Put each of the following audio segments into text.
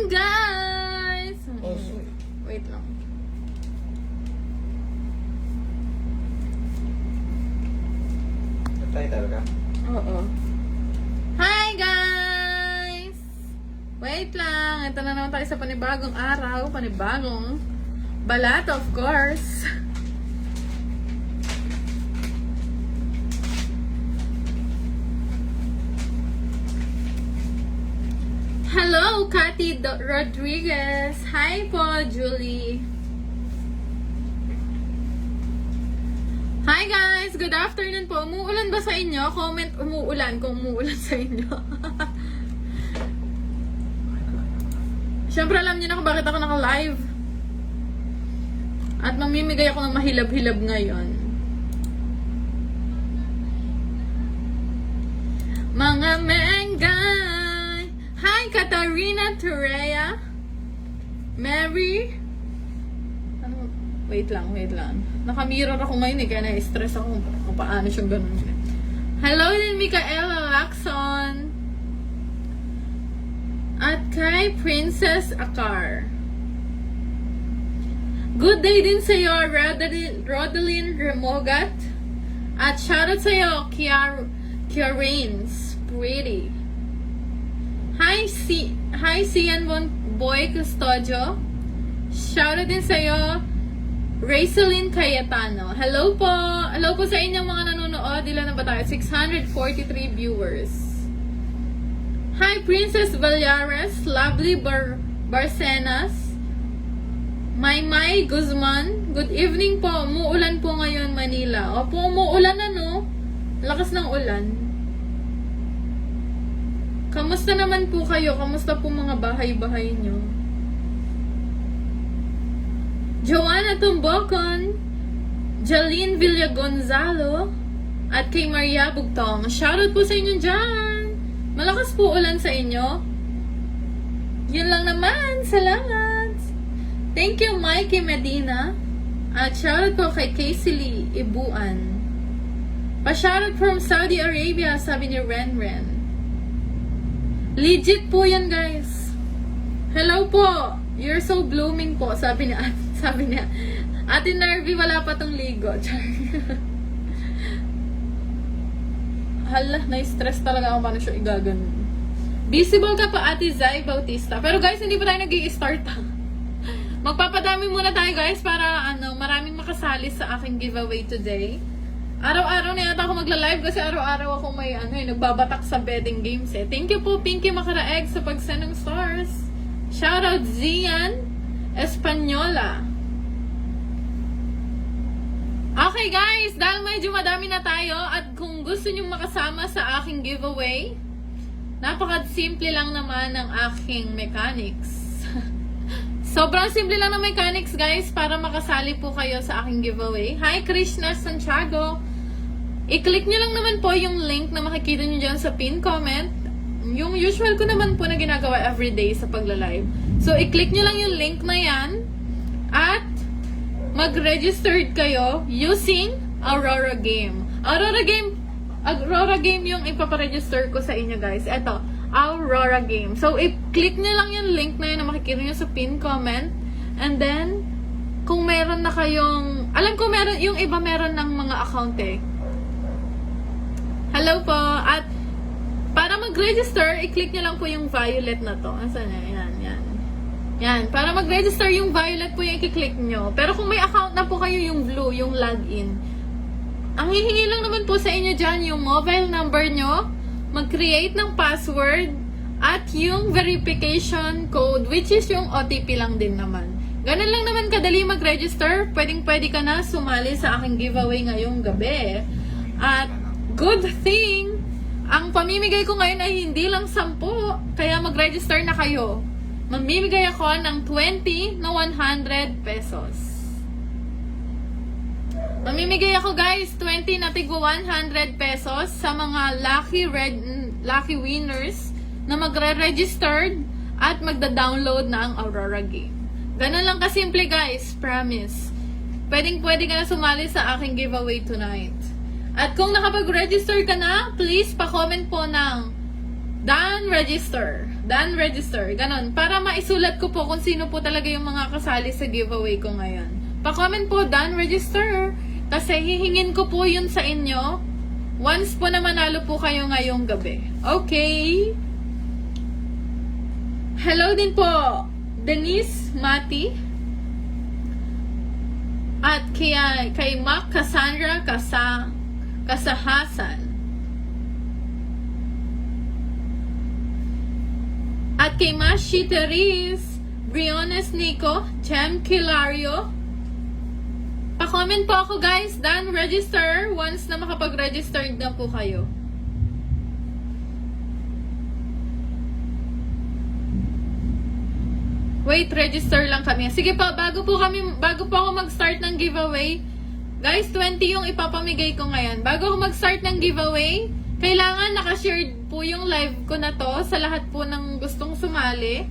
ayan guys! Oh, sweet. Wait lang. Natay talaga. Oo. Hi guys! Wait lang. Ito na naman tayo sa panibagong araw. Panibagong balat, of course. Hello, Cathy Rodriguez. Hi po, Julie. Hi guys! Good afternoon po. Umuulan ba sa inyo? Comment umuulan kung umuulan sa inyo. Siyempre alam niyo na kung bakit ako naka-live. At mamimigay ako ng mahilab-hilab ngayon. Mga menggay! Hi, Katarina Torrea. Mary. Ano? Wait lang. Naka-mirror ako ngayon kaya na-stress ako kung paano siyang ganun. Hello din, Micaela Lacson. At kay Princess Akar. Good day din sa'yo, Rodeline Remogat. At shoutout sa'yo, Kiarains. Pretty. Hi, Cian Boy Custodio. Shoutout din sa'yo, Raiseline Cayetano. Hello po! Hello po sa inyong mga nanonood. Ilan na ba tayo? 643 viewers. Hi, Princess Vallares. Lovely Barcenas. Maymay Guzman. Good evening po. Umuulan po ngayon, Manila. Opo, umuulan ano? Lakas ng ulan. Kamusta naman po kayo? Kamusta po mga bahay-bahay nyo? Joanna Tumbocon, Jaline Villagonzalo, at kay Maria Bugtong. Shoutout po sa inyo dyan! Malakas po ulan sa inyo. Yun lang naman. Salamat! Thank you, Mikey Medina. At shoutout po kay Casey Lee Ibuan. Pa-shoutout from Saudi Arabia, sabi ni Renren. Legit po yan, guys. Hello po. You're so blooming po, sabi niya. Ate Nervy, wala pa tong ligo. Hala, na-stress talaga ako paano siya igaganon. Visible ka pa, Ate Zay Bautista. Pero guys, hindi pa tayo nag-i-start ha. Magpapadami muna tayo guys para maraming makasali sa aking giveaway today. Araw-araw na yata ako magla-live kasi araw-araw ako may nagbabatak sa betting games eh. Thank you po, Pinky Makaraeg sa pag-send ng stars. Shoutout Zian Espanyola. Okay guys, dahil medyo madami na tayo at kung gusto nyo makasama sa aking giveaway, napaka-simple lang naman ng aking mechanics. Sobrang simple lang ng mechanics guys para makasali po kayo sa aking giveaway. Hi Krishna Santiago. I-click nyo lang naman po yung link na makikita nyo dyan sa pin comment. Yung usual ko naman po na ginagawa everyday sa pagla-live. So i-click nyo lang yung link na yan at mag-registered kayo using Aurora Game. Aurora Game yung ipaparegister ko sa inyo guys. Eto, Aurora Game. So, i-click nyo lang yung link na yun na makikita nyo sa pin comment. And then, kung meron na kayong... Alam ko meron, yung iba meron ng mga account eh. Hello po. At para mag-register, i-click nyo lang po yung violet na to. Asan na? Yan. Para mag-register yung violet po yung i-click nyo. Pero kung may account na po kayo yung blue, yung login. Ang hihingi lang naman po sa inyo dyan yung mobile number nyo, mag-create ng password, at yung verification code, which is yung OTP lang din naman. Ganun lang naman kadali mag-register. Pwedeng-pwede ka na sumali sa aking giveaway ngayong gabi. At good thing, ang pamimigay ko ngayon ay hindi lang 10, kaya mag-register na kayo. Mamimigay ako ng 20 na 100 pesos. Mamimigay ako guys, 20 na tigwa 100 pesos sa mga lucky winners na magre-registered at magda-download na ang Aurora Game. Ganun lang kasimple guys, promise. Pwedeng-pwede ka na sumali sa aking giveaway tonight. At kung nakapag-register ka na, please pa-comment po ng done register. Done register. Ganon. Para maisulat ko po kung sino po talaga yung mga kasali sa giveaway ko ngayon. Pa-comment po, done register. Kasi hihingin ko po yun sa inyo once po na manalo po kayo ngayong gabi. Okay? Hello din po, Denise Mati. At kay Mac Cassandra Kasahasan. At kay Mashi Therese, Briones Nico, Jem Kilario. Pa-comment po ako guys, done register once na makapag-register na po kayo. Wait, register lang kami. Sige po, bago po ako mag-start ng giveaway, guys, 20 yung ipapamigay ko ngayon. Bago ako mag-start ng giveaway, kailangan nakashare po yung live ko na to sa lahat po ng gustong sumali.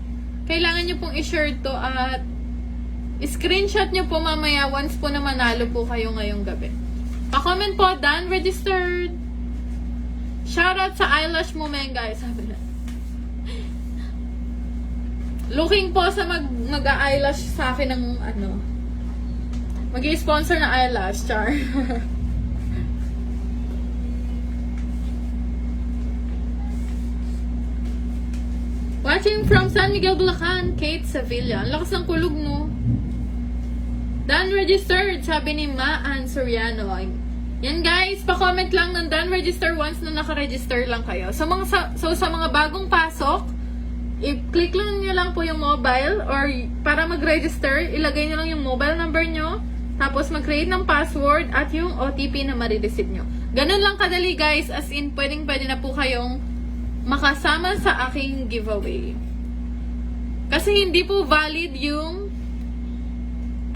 Kailangan nyo pong i-share to at screenshot nyo po mamaya once po na manalo po kayo ngayong gabi. Pa-comment po, done registered. Shoutout sa eyelash moment guys. Sabi na. Looking po sa mag-eyelash sa akin ng ano. Mag-i-sponsor na eyelash, char. Watching from San Miguel, Bulacan, Kate Sevilla. Ang lakas ng kulog, no? Done registered, sabi ni Maan Soriano. Yan guys, pa-comment lang ng done register once na naka-register lang kayo. Sa mga bagong pasok, i-click lang nyo lang po yung mobile or para mag-register, ilagay nyo lang yung mobile number nyo, tapos mag-create ng password at yung OTP na marireceive nyo. Ganun lang kadali guys, as in pwede na po kayong makasama sa aking giveaway. Kasi hindi po valid yung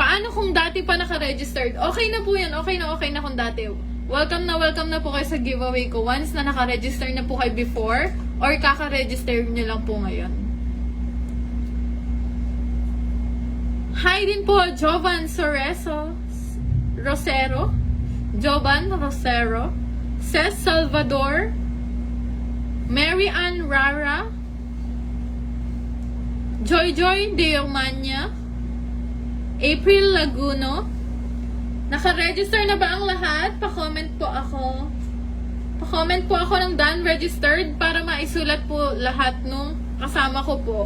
paano kung dati pa naka-registered. Okay na po yan, okay na kung dati. Welcome na po kayo sa giveaway ko once na naka-register na po kayo before or kaka-register nyo lang po ngayon. Hi din po, Jovan Rosero, Ces Salvador, Mary Ann Rara, Joy Deomania, April Laguno. Naka-register na ba ang lahat? Pa-comment po ako. Pa-comment po ako ng done registered para maisulat po lahat nung kasama ko po.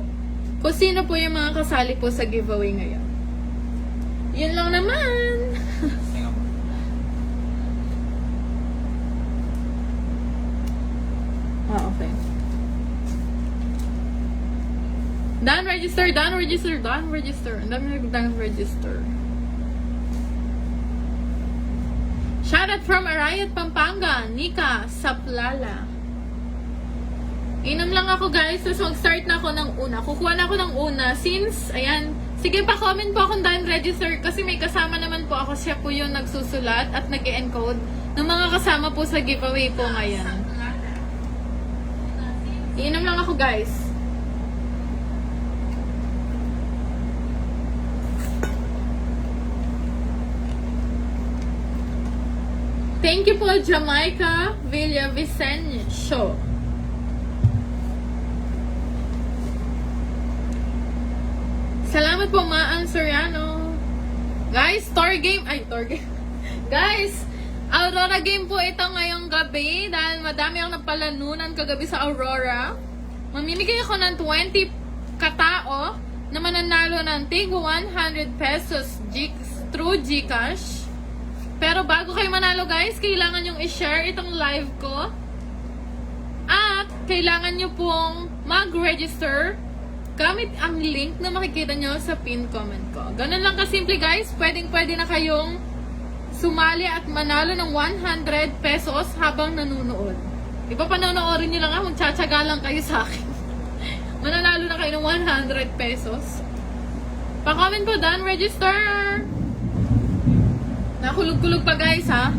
Kung sino po yung mga kasali po sa giveaway ngayon. Yun lang naman. Okay. Done register. Ang dami nag-done register. Shoutout from Arayat, Pampanga, Nika Saplala. Inom lang ako guys, tapos mag-start na ako ng una. Kukuha na ako ng una since, ayan, sige pa-comment po akong done register kasi may kasama naman po ako. Siya po yung nagsusulat at nag-encode ng mga kasama po sa giveaway po ngayon. Iinom lang ako guys. Thank you po, Jamaica Villavicencio. Salamat po, Maan Soriano. Guys, tour game. Guys, Aurora game po ito ngayong gabi dahil madami ang napalanunan kagabi sa Aurora. Mamimigay ako ng 20 katao na mananalo ng tig 100 pesos through GCash. Pero bago kayo manalo guys, kailangan yung i-share itong live ko. At kailangan nyo pong mag-register gamit ang link na makikita nyo sa pin comment ko. Ganun lang kasimple guys, pwede na kayong sumali at manalo ng 100 pesos habang nanonood. Di ba panonoorin nyo lang magtsatsaga lang kayo sa akin. Mananalo na kayo ng 100 pesos. Pa-comment po, done register! Nakulog-kulog pa guys ha.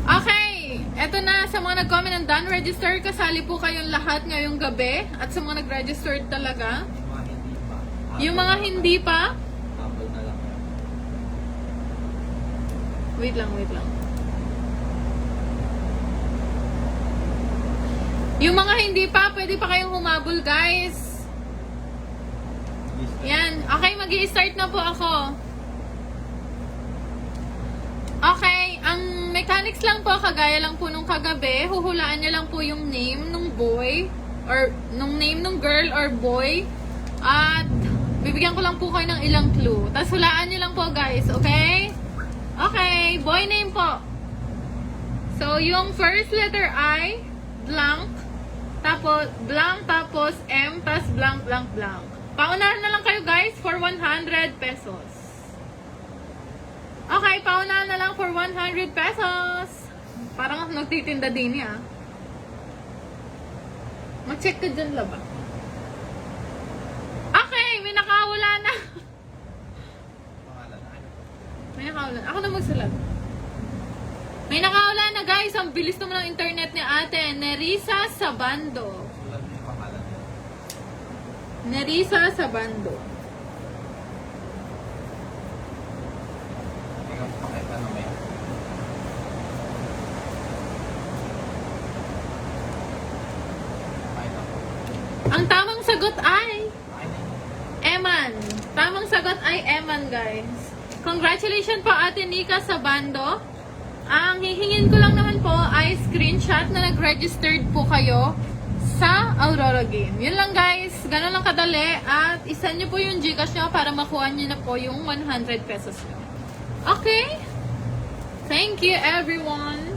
Okay, eto na sa mga nag-comment ng done register, kasali po kayong lahat ngayong gabi. At sa mga nag-register talaga. Yung mga hindi pa, wait lang. Yung mga hindi pa, pwede pa kayong humabol, guys. Yan. Okay, mag-i-start na po ako. Okay, ang mechanics lang po, kagaya lang po nung kagabi, huhulaan nyo lang po yung name nung boy, or nung name nung girl or boy, at bibigyan ko lang po kayo ng ilang clue. Tapos hulaan nyo lang po, guys, okay? Okay, boy name po. So, yung first letter I, blank, tapos blank, tapos M, tapos blank, blank, blank. Paunahan na lang kayo, guys, for 100 pesos. Okay, paunahan na lang for 100 pesos. Parang nagtitinda din niya. Mag-check ka dyan, laba. Okay, may nakawala na. May nakawala. Ako na magsulat. May nakawala na, guys. Ang bilis naman ng internet ni ate. Nerissa Sabando. Nerissa Sabando. Ang tamang sagot ay Eman. Tamang sagot ay Eman, guys. Congratulations po, Ate Nika Sabando. Ang hihingin ko lang naman po ay screenshot na nag-registered po kayo sa Aurora Game. Yun lang, guys. Ganun lang kadali. At isa nyo po yung Gcash nyo para makuha nyo na po yung 100 pesos nyo. Okay? Thank you, everyone.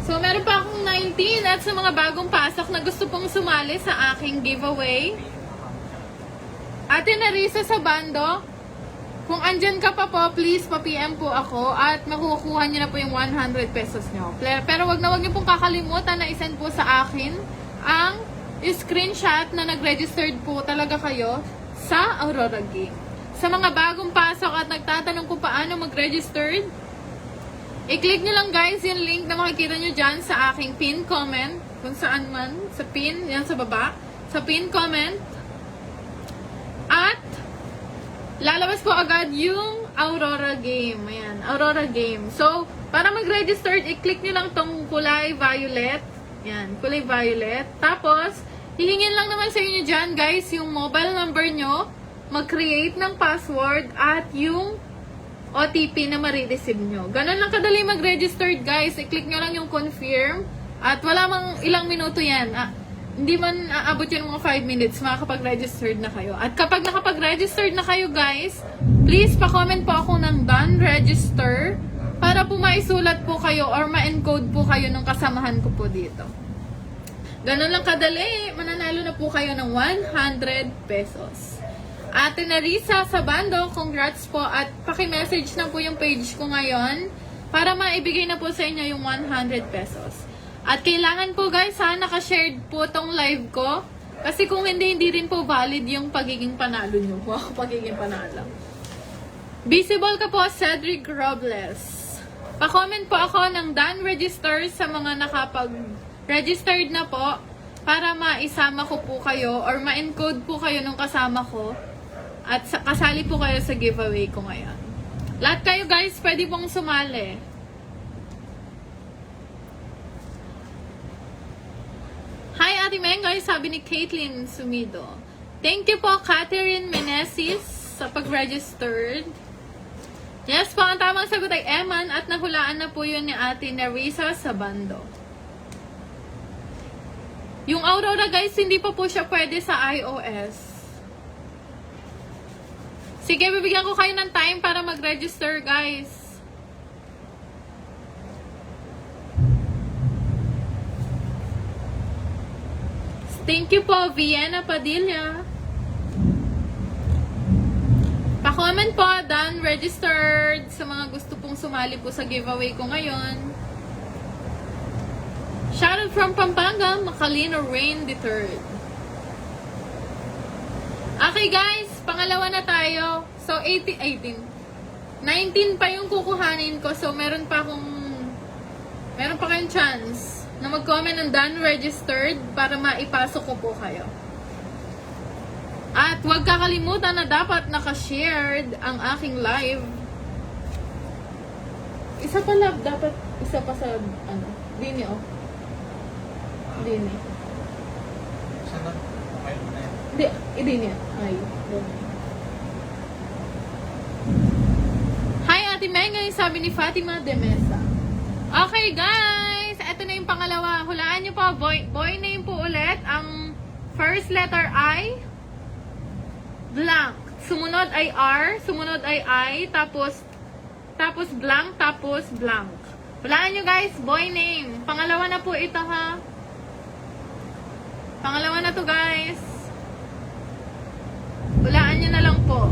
So, meron pa akong 19 at sa mga bagong pasok na gusto pong sumali sa aking giveaway. Ate Nerissa Sabando, kung andyan ka pa po, please pa-PM po ako at makukuha niyo na po yung 100 pesos nyo. Pero wag na wag niyo pong kakalimutan na isend po sa akin ang screenshot na nag-registered po talaga kayo sa Aurora Game. Sa mga bagong pasok at nagtatanong kung paano mag-registered, i-click nyo lang, guys, yung link na makikita nyo dyan sa aking pin comment. Kung saan man. Sa pin. Yan sa baba. Sa pin comment. At lalabas po agad yung Aurora Game. Ayan. Aurora Game. So, para mag-register, i-click nyo lang tong kulay violet. Yan. Kulay violet. Tapos, hihingin lang naman sa inyo dyan, guys, yung mobile number nyo. Mag-create ng password at yung OTP na ma-receive nyo. Ganun lang kadali mag-registered, guys. I-click nyo lang yung confirm. At wala mang ilang minuto yan. Hindi man aabot yun mga 5 minutes, makakapag-registered na kayo. At kapag nakapag-registered na kayo, guys, please pa-comment po ako ng done register para po maisulat po kayo or ma-encode po kayo ng kasamahan ko po dito. Ganun lang kadali. Mananalo na po kayo ng 100 pesos. Ate Nerissa Sabando, congrats po at paki-message na po yung page ko ngayon para maibigay na po sa inyo yung 100 pesos. At kailangan po, guys, naka-shared po tong live ko kasi kung hindi rin po valid yung pagiging panalo nyo. Wow, pagiging panalo. Visible ka po, Cedric Robles. Pa-comment po ako ng done register sa mga nakapag-registered na po para maisama ko po kayo or ma-encode po kayo nung kasama ko. At kasali po kayo sa giveaway ko ngayon. Lahat kayo, guys, pwede pong sumali. Hi, Ate Mengoy, sabi ni Caitlin Sumido. Thank you po, Catherine Menesis, sa pag-registered. Yes po, ang tamang sagot ay Eman at nahulaan na po yun ni Ate Nerissa Sabando. Yung Aurora, guys, hindi pa po siya pwede sa iOS. Sige, bibigyan ko kayo ng time para mag-register, guys. Thank you po, Vienna Padilla. Pa-comment po, done, registered, sa mga gusto pong sumali po sa giveaway ko ngayon. Shoutout from Pampanga, Macalino Rain III. Okay, guys. Pangalawa na tayo. So, 19 pa yung kukuhanin ko. So, meron pa kayong chance na mag-comment ng done registered para maipasok ko po kayo. At huwag kakalimutan na dapat naka-shared ang aking live. Isa pa dapat isa pa sa Dini, oh. Dini. Hindi niya. Ay. Hi, Ate Menga, yung sabi ni Fatima de Mesa. Okay, guys. Ito na yung pangalawa. Hulaan nyo po. Boy name po ulit. Ang first letter I. Blank. Sumunod ay R. Sumunod ay I. Tapos blank. Tapos blank. Hulaan nyo, guys. Boy name. Pangalawa na po ito, ha. Pangalawa na to, guys. Hulaan nyo na lang po.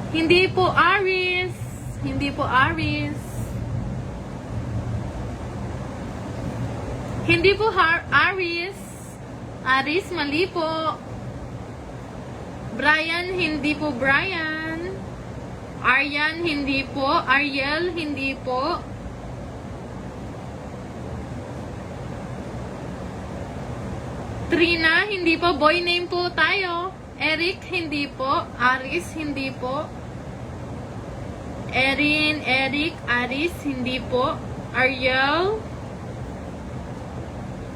Hindi po Aries. Hindi po Aries. Hindi po Aries. Aries, mali po. Brian, hindi po Brian. Aryan, hindi po. Ariel, hindi po. Trina, hindi po. Boy name po tayo. Eric, hindi po. Aris, hindi po. Erin, Eric, Aris, hindi po. Ariel.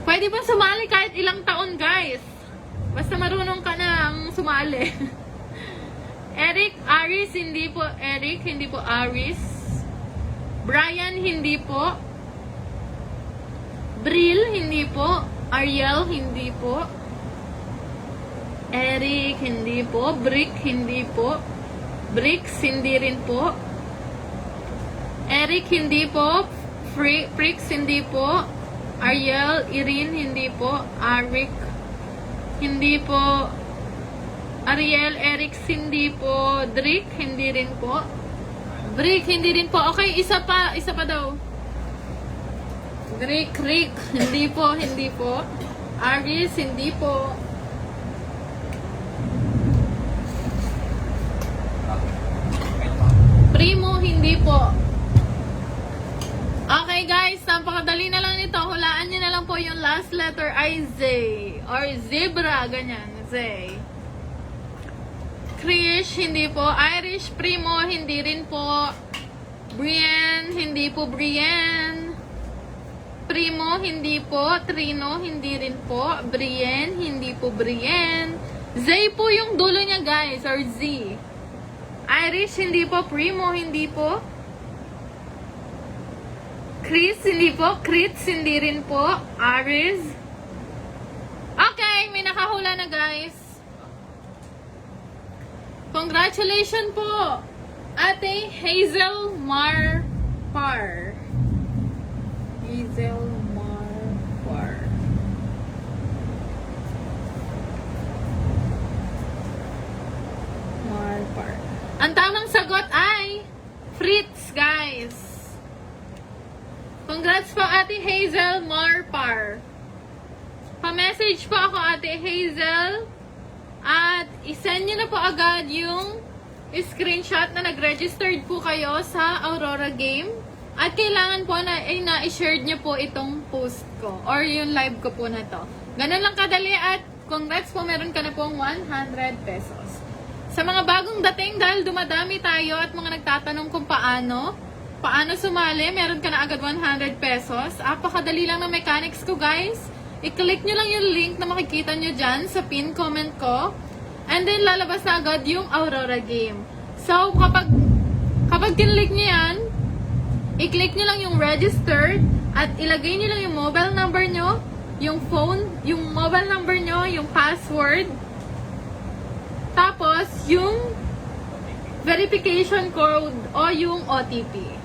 Pwede ba sumali kahit ilang taon, guys? Basta marunong ka na sumali. Eric, Aris, hindi po. Eric, hindi po Aris. Brian, hindi po. Bril, hindi po. Ariel, hindi po. Eric, hindi po. Brick, hindi po. Bricks, hindi rin po. Eric, hindi po. Pricks, hindi po. Ariel, Irin, hindi po. Arik, hindi po. Ariel, Eric, hindi po. Drick, hindi rin po. Brick, hindi rin po. Okay, isa pa daw. Rick, hindi po, hindi po. Aris, hindi po. Primo, hindi po. Okay guys, napakadali na lang nito. Hulaan nyo na lang po yung last letter ay Z. Or zebra, ganyan. Z. Krish, hindi po. Irish, Primo, hindi rin po. Brienne, hindi po Brienne. Primo, hindi po. Trino, hindi rin po. Brienne, hindi po Brienne. Z po yung dulo niya, guys. Or Z. Irish, hindi po. Primo, hindi po. Chris, hindi po. Crits, hindi rin po. Aris. Okay, may nakahula na, guys. Congratulations po, Ate Hazel Marpar. Hazel Marpar. Marpar. Ang tamang sagot ay Fritz, guys. Congrats po, Ate Hazel Marpar. Pa-message po ako, Ate Hazel. At isend nyo na po agad yung screenshot na nag-registered po kayo sa Aurora Game. At kailangan po na i-share nyo po itong post ko or yung live ko po na to. Ganun lang kadali at congrats po, meron ka na pong 100 pesos. Sa mga bagong dating, dahil dumadami tayo at mga nagtatanong kung paano sumali, meron ka na agad 100 pesos. Apakadali lang ng mechanics ko, guys. I-click nyo lang yung link na makikita nyo dyan sa pin comment ko. And then, lalabas na agad yung Aurora Game. So, kapag kinlik nyo yan, i-click nyo lang yung registered at ilagay nyo lang yung mobile number nyo, yung phone, yung mobile number nyo, yung password, tapos yung verification code o yung OTP.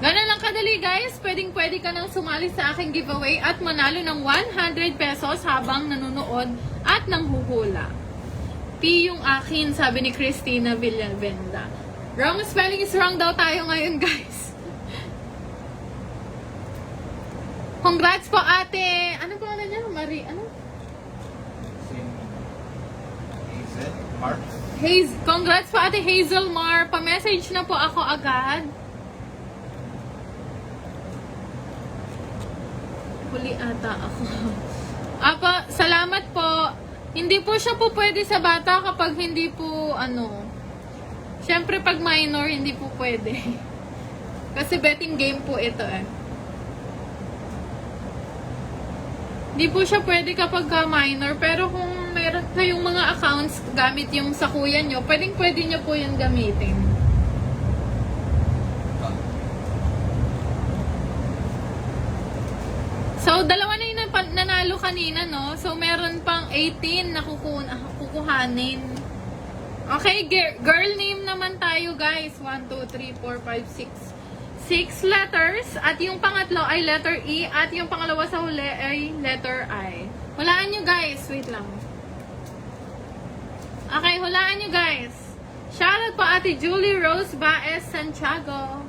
Ganun lang kadali, guys. Pwedeng-pwede ka nang sumali sa aking giveaway at manalo ng 100 pesos habang nanonood at nanghuhula. P yung akin, sabi ni Christina Villavenda. Wrong spelling is wrong daw tayo ngayon, guys. Congrats po, ate. Ano po ano niya? Marie, ano? Hazel Mar. Congrats po, ate Hazel Mar. Pa-message na po ako agad. Huli ata ako. Apa, salamat po. Hindi po siya po pwede sa bata kapag hindi po, syempre pag minor, hindi po pwede. Kasi betting game po ito eh. Hindi po siya pwede kapag minor, pero kung meron kayong mga accounts gamit yung sa kuya nyo, pwede nyo po yan gamitin. So, dalawa na yung nanalo kanina, no? So, meron pang 18 na kukuhanin. Okay, girl name naman tayo, guys. 1, 2, 3, 4, 5, 6. 6 letters. At yung pangatlo ay letter E. At yung pangalawa sa huli ay letter I. Hulaan nyo, guys. Wait lang. Okay, hulaan nyo, guys. Shoutout po Ate Julie Rose Baez Santiago.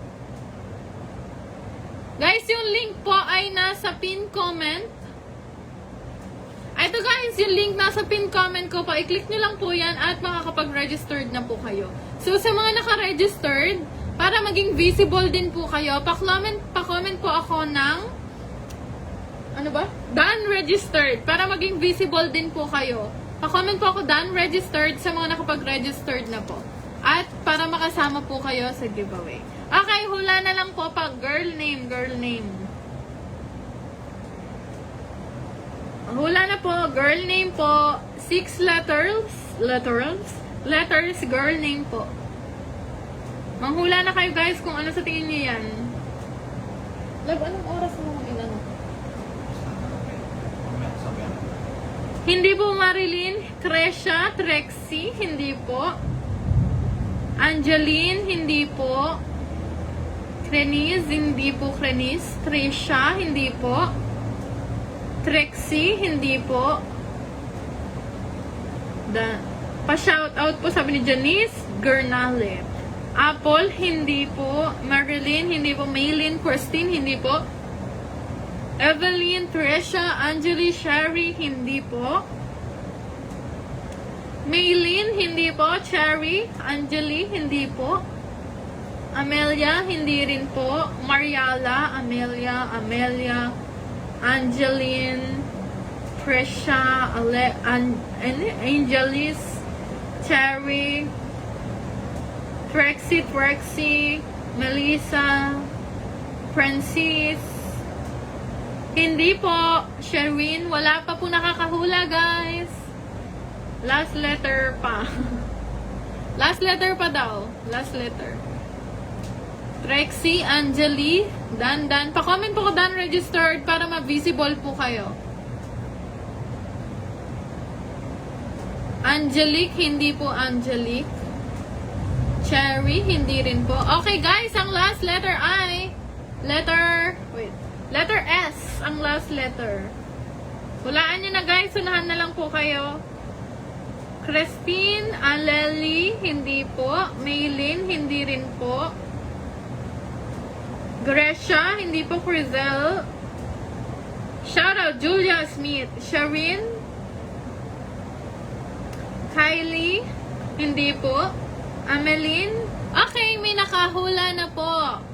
Guys, yung link po ay nasa pin comment. Ito guys, yung link nasa pin comment ko po. I-click nyo lang po yan at makakapag-registered na po kayo. So, sa mga naka-registered, para maging visible din po kayo, pa-comment po ako ng ano ba? Done registered. Para maging visible din po kayo. Pa-comment po ako done registered sa mga nakapag-registered na po. At para makasama po kayo sa giveaway. Okay, hula na lang po pa girl name. Hula na po, girl name po. 6 letters, girl name po. Manghula na kayo guys kung ano sa tingin niyo yan. Lab, anong oras mo inano? Hindi po Marilyn, Tresha, Trexie, hindi po. Angeline, hindi po. Creniz, hindi po Creniz. Tresha, hindi po. Trexie, hindi po. Pa-shoutout po sabi ni Janice Gernale. Apple, hindi po. Marilyn, hindi po. Maylin, Christine, hindi po. Evelyn, Tresha, Angeli, Sherry, hindi po. Maylin, hindi po. Cherry, Angeli, hindi po. Amelia, hindi rin po. Mariala, Amelia, Angeline, Tresha, Angelis, Cherry, Trexie, Melissa, Francis, hindi po. Sherwin, wala pa po nakakahula guys. Last letter pa. Last letter pa daw. Last letter. Trexie, Angeli, Dan. Pa-comment po ko Dan registered para ma-visible po kayo. Angelique, hindi po Angelique. Cherry, hindi rin po. Okay guys, ang last letter ay letter S, ang last letter. Hulaan nyo na guys, unahan na lang po kayo. Christine, Aleli, hindi po. Maylin, hindi rin po. Gresha, hindi po. Crizel. Shoutout Julia Smith. Sharin, Kylie, hindi po. Ameline, okay, may nakahula na po.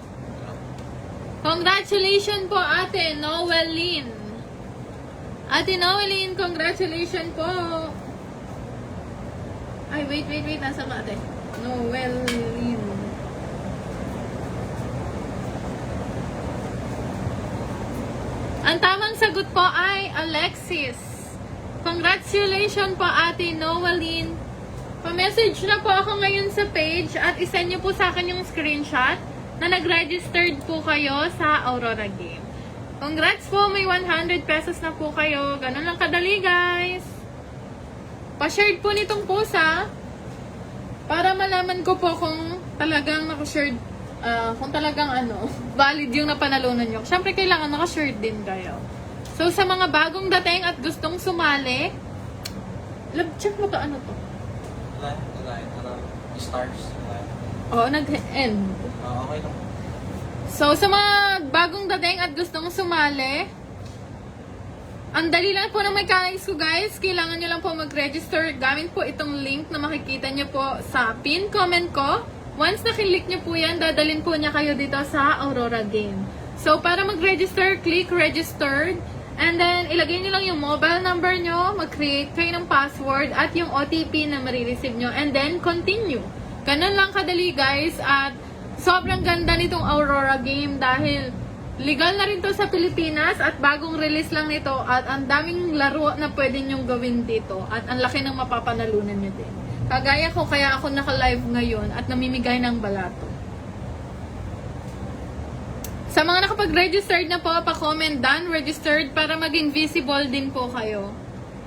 Congratulations po Ate Noeline. Ate Noeline, congratulations po. Ay, wait. Nasa ka ate? Noeline. Ang tamang sagot po ay Alexis. Congratulations po Ate Noeline. Pa-message na po ako ngayon sa page at isend nyo po sa akin yung screenshot na nag-registered po kayo sa Aurora Game. Congrats po, may 100 pesos na po kayo. Ganun lang kadali guys. Pa-shared po nitong post para malaman ko po kung talagang naka-shared, kung talagang valid yung napanalunan nyo. Siyempre kailangan naka-shared din kayo. So sa mga bagong dating at gustong sumali, check mo to to? Stars. Oo, nag-end. Okay lang. So sa mga bagong dating at gustong sumali, ang dali lang po ng mechanics ko guys. Kailangan nyo lang po mag-register gamit po itong link na makikita nyo po sa pin comment ko. Once na-click nyo po yan, dadalhin po niya kayo dito sa Aurora Game. So para mag-register, click registered. And then ilagay nyo lang yung mobile number nyo, mag-create kayo ng password at yung OTP na marireceive nyo. And then continue. Ganun lang kadali guys. At sobrang ganda nitong Aurora Game dahil Legal na rin to sa Pilipinas at bagong release lang nito at ang daming laro na pwede nyong gawin dito at ang laki ng mapapanalunan nyo din. Kagaya ko, kaya ako naka-live ngayon at namimigay ng balato. Sa mga nakapag-registered na po, pa-comment done, registered para maging visible din po kayo.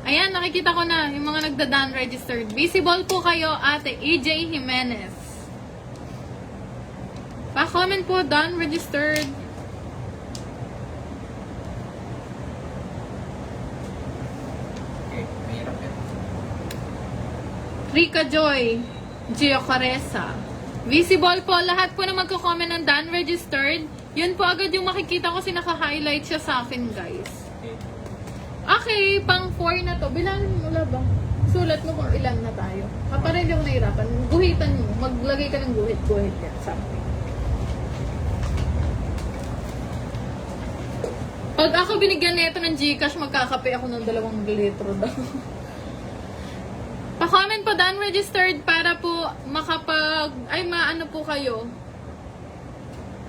Ayan, nakikita ko na yung mga nagda-done registered. Visible po kayo, Ate EJ Jimenez. Pa-comment po, done, registered. Okay, mahirap yan. Rika Joy, Gio Caresa. Visible po, lahat po na magko-comment ng done, registered. Yun po agad yung makikita ko, naka-highlight siya sa akin, guys. Okay. Okay, pang 4 na to. Bilangin mo wala bang? Sulat mo kung ilan na tayo. Kaparin yung nahirapan. Guhitan mo. Maglagay ka ng guhit yan. Something. Pag ako binigyan nito ng Gcash, magkakape ako ng 2 litro daw. Pa-comment po done registered para po maano po kayo.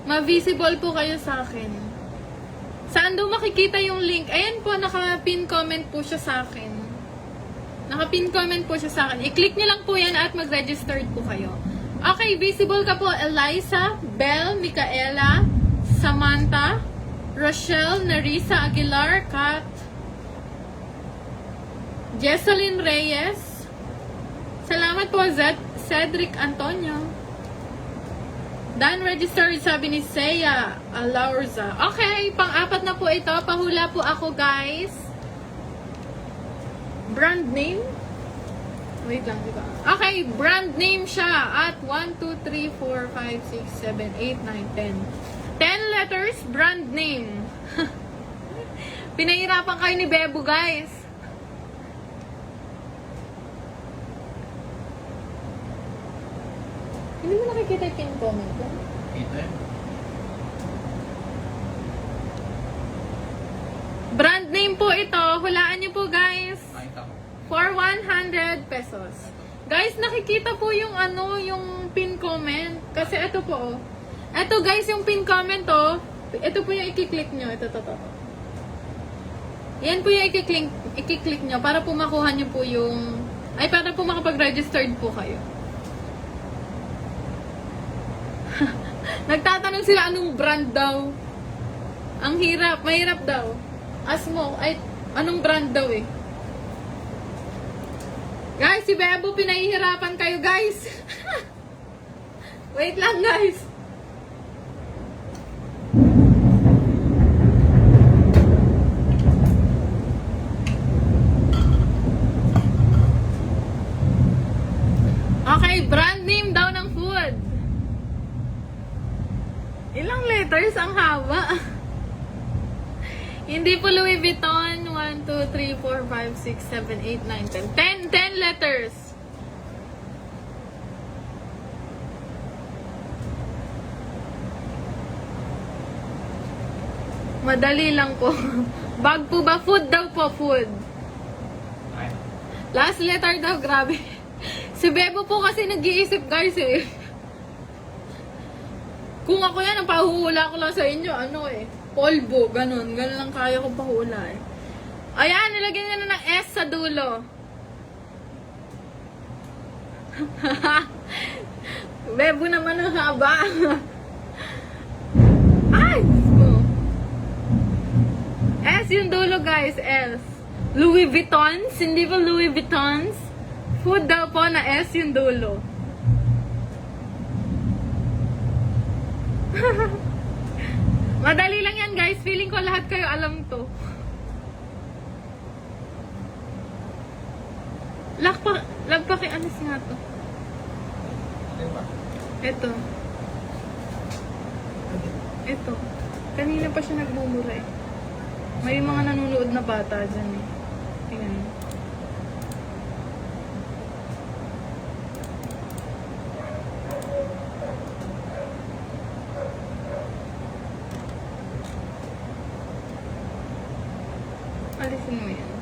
Ma-visible po kayo sa akin. Saan daw makikita yung link? Ayan po, naka-pin comment po siya sa akin. Naka-pin comment po siya sa akin. I-click nyo lang po yan at mag-registered po kayo. Okay, visible ka po. Eliza, Belle, Micaela, Samantha, Rochelle, Narisa Aguilar, Kat, Jesseline Reyes. Salamat po, Cedric Antonio. Done registered, sabi ni Seiya Alaurza. Okay, pang-4 na po ito. Pahula po ako, guys. Brand name? Wait lang, diba? Okay, brand name siya at 1, 2, 3, 4, 5, 6, 7, 8, 9, 10. 10 letters, brand name. Pinahirapan kayo ni Bebo, guys. Hindi mo nakikita yung pin comment ko? Ito yan. Brand name po ito. Hulaan niyo po, guys. Nakita ko. For 100 pesos. Guys, nakikita po yung yung pin comment. Kasi ito po, oh. Ito, guys, yung pin comment, oh. Ito po yung i-click nyo. Ito. Yan po yung i-click nyo para po makuha nyo po yung... Ay, para po makapag-registered po kayo. Nagtatanong sila anong brand daw. Ang hirap. Mahirap daw. Asmo. Ay, anong brand daw eh. Guys, si Bebo, pinahihirapan kayo, guys. Wait lang, guys. Okay, brand name daw ng food. Ilang letters ang haba? Hindi po Louis Vuitton. 1, 2, 3, 4, 5, 6, 7, 8, 9, 10. 10 letters. Madali lang po. Bag po ba? Food daw po, food. Ay. Last letter daw, grabe. Si Bebo po kasi nag-iisip, guys, eh. Kung ako yan, ang pahuhula ko lang sa inyo, polvo, ganun. Ganun lang kaya kong pahula, eh. Ayan, nilagyan niya na ng S sa dulo. Bebo naman ang haba. Ay! S yung dulo, guys, S. Louis Vuittons, hindi ba Louis Vuittons? Food daw po na S yung dulo. Madali lang yan, guys. Feeling ko lahat kayo alam to. Lagpaki, anis nga to. Diba? Ito. Kanina pa siya nagmumura eh. May mga nanonood na bata dyan eh. Tingnan mo. Alisin mo yan.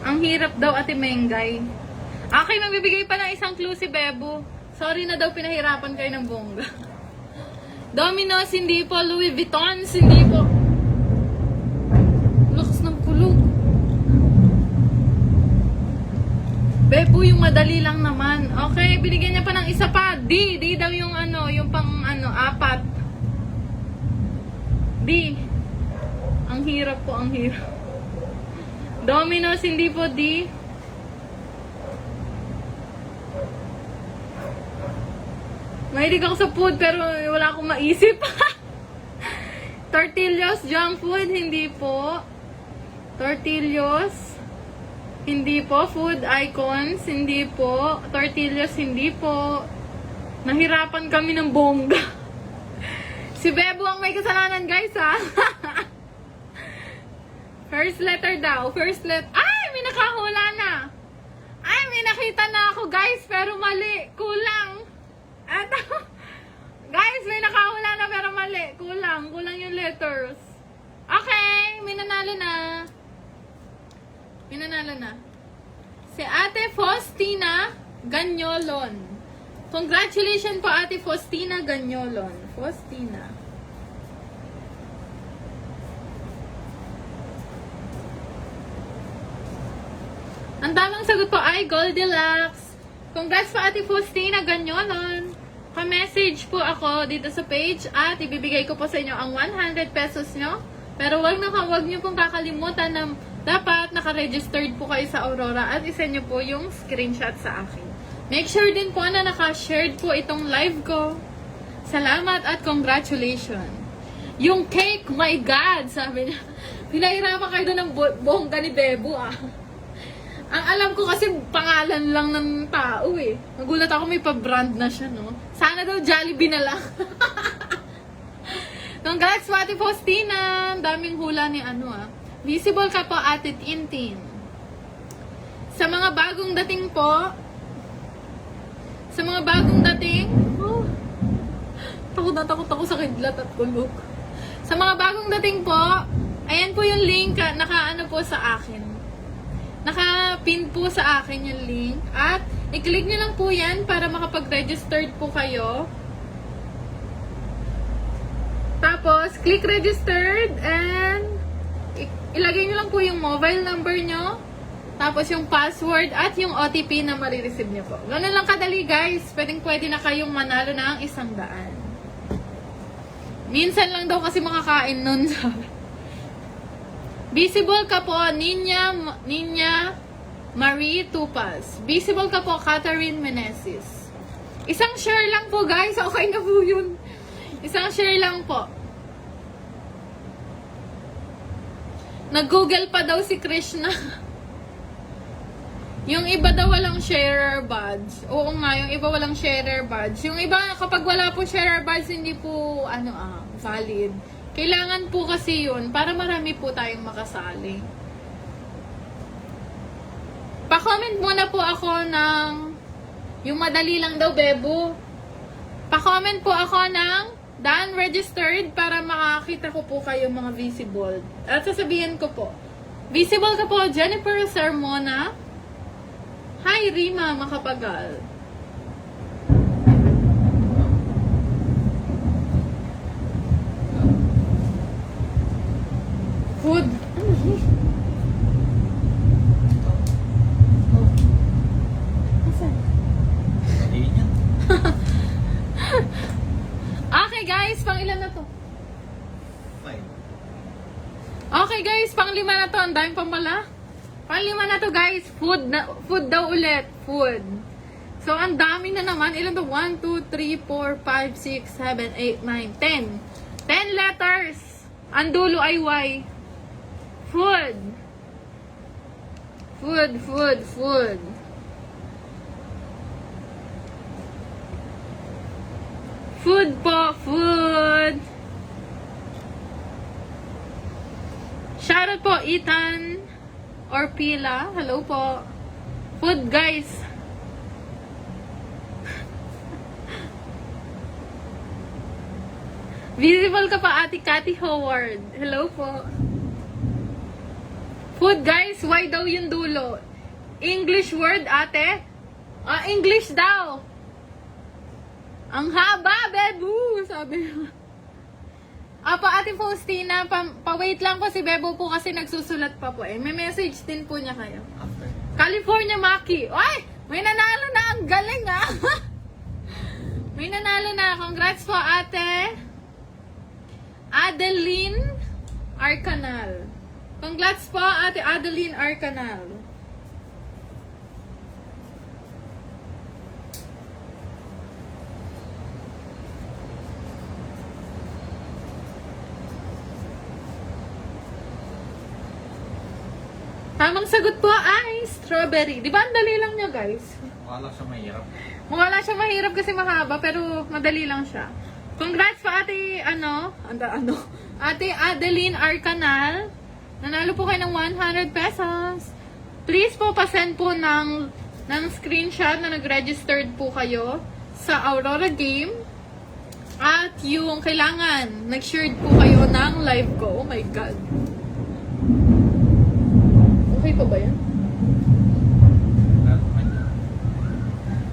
Ang hirap daw, Ate Mengay. Okay, magbibigay pa ng isang clue si Bebo. Sorry na daw pinahirapan kayo ng bongga. Domino's, hindi po. Louis Vuitton's, hindi po. Lakas ng kulog. Bebo, yung madali lang naman. Okay, binigyan niya pa ng isa pa. D daw yung yung pang apat. D. Ang hirap po, ang hirap. Domino's, hindi po D. Mahilig ako sa food pero wala akong maisip. Tortillos, junk food, hindi po. Tortillos, hindi po. Food icons, hindi po. Tortillos, hindi po. Nahirapan kami ng bongga. Si Bebo ang may kasalanan, guys, ha? First letter daw. First letter. Ay, may nakahula na. Ay, may nakita na ako, guys, pero mali. Kulang. Eto. Guys, may nakahula na pero mali. Kulang yung letters. Okay, may nanalo na. May nanalo na. Si Ate Faustina Ganyolon. Congratulations po, Ate Faustina Ganyolon. Faustina. Ang tamang sagot po ay Goldilocks. Congrats po, Ate Faustina Ganyolon. Pa-message po ako dito sa page at ibibigay ko po sa inyo ang 100 pesos nyo. Pero wag nyo pong kakalimutan na dapat naka-registered po kayo sa Aurora at isa nyo po yung screenshot sa akin. Make sure din po na naka-shared po itong live ko. Salamat at congratulations. Yung cake, my God, sabi niya. Pinahirapan kayo doon ng bongga ni Bebo, ah. Ang alam ko kasi pangalan lang ng tao eh. Nagulat ako may pa-brand na siya, no? Sana daw Jollibee na lang. Congrats, Ate Faustina. Ang daming hula ni Visible ka po, Ate Tintin. Sa mga bagong dating po, takot na takot ako sa kidlat at kulog. Sa mga bagong dating po, ayan po yung link, naka-ano po sa akin. Naka-pin po sa akin yung link. At, i-click nyo lang po yan para makapag-registered po kayo. Tapos, click registered and ilagay nyo lang po yung mobile number nyo. Tapos, yung password at yung OTP na marireceive nyo po. Ganun lang kadali, guys. Pwede na kayong manalo ng 100. Minsan lang daw kasi makakain nun, sabi. Visible ka po, Ninya Marie Tupas. Visible ka po, Catherine Meneses. Isang share lang po, guys. Okay na po yun. Isang share lang po. Nag-google pa daw si Krishna. Yung iba daw walang sharer badge. Oo nga, yung iba walang sharer badge. Yung iba, kapag wala po sharer badge, hindi po, valid. Kailangan po kasi yun para marami po tayong makasali. Pa-comment muna po ako ng yung madali lang daw, Bebo. Pa-comment po ako ng done registered para makakita ko po kayo mga visible. At sasabihin ko po, visible ka po, Jennifer Sermona. Hi, Rima Makapagal. Food. Okay guys, pang ilan na to? 5. Okay guys, pang 5 na to. Ang daming pang pala. Pang 5 na to guys. Food daw ulit. Food. So, ang dami na naman. Ilan to? 1, 2, 3, 4, 5, 6, 7, 8, 9, 10. 10 letters. Ang dulo ay Y. Food. Food. Food po. Food. Shoutout po, Ethan or Pila. Hello po. Food, guys. Visible ka pa, Ate Cathy Howard. Hello po. Food, guys. Why daw yung dulo? English word, ate? English daw. Ang haba, Bebo! Sabi mo. Apa, Ate Faustina, pa-wait lang po si Bebo po kasi nagsusulat pa po eh. May message din po niya kayo. After. California Maki. Oy! May nanalo na! Ang galing ah! May nanalo na. Congrats po, Ate Adeline Arcanal. Congrats po, Ate Adeline Arcanal. Tamang sagot po ay strawberry. Di ba ang dali lang niya, guys? Wala siya mahirap. Wala siya mahirap kasi mahaba, pero madali lang siya. Congrats po Ate, Ate Adeline Arcanal. Nanalo po kayo ng 100 pesos. Please po, pasend po ng screenshot na nag-registered po kayo sa Aurora Game. At yung kailangan, nag-shared po kayo ng live ko. Oh my God. Okay pa ba yan?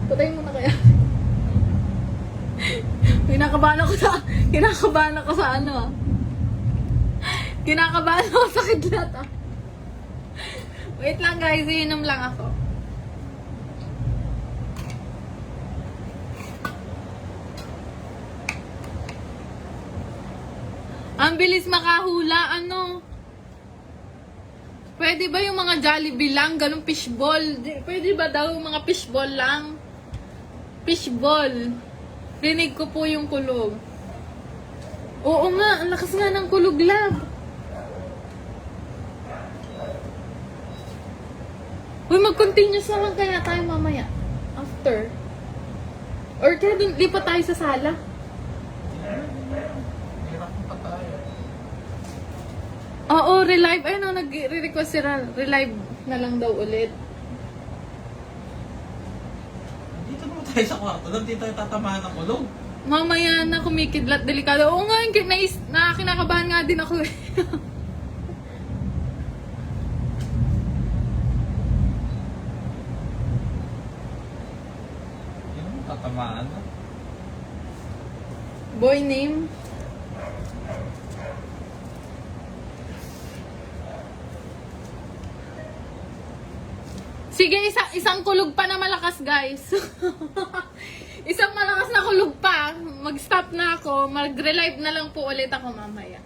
Patayin mo na kaya. Kinakabahan ako sa ano ah. Kinakabahan ako sa kidlat ah. Wait lang guys, iinom lang ako. Ang bilis makahula, ano? Pwede ba yung mga Jollibee lang, ganun fishball? Pwede ba daw yung mga fishball lang? Fishball. Rinig ko po yung kulog. Oo nga, ang lakas nga ng kulog, lab. Uy, mag-continuous naman kaya tayo mamaya. After. Or kaya dun, lipat tayo sa sala. Hirap pa tayo. Oo, relive. Ayun, nag-request si Ral. Relive na lang daw ulit. Dito naman tayo sa kwarto. Doon dito tayo tatamaan ng ulog. Mamaya na kumikidlat, delikado. Oo nga, kinakabahan nga din ako eh. Yun, tatamaan na. Boy name? Sige, isang kulog pa na malakas, guys. Isang malakas na kulog pa. Mag-stop na ako. Mag-relive na lang po ulit ako mamaya.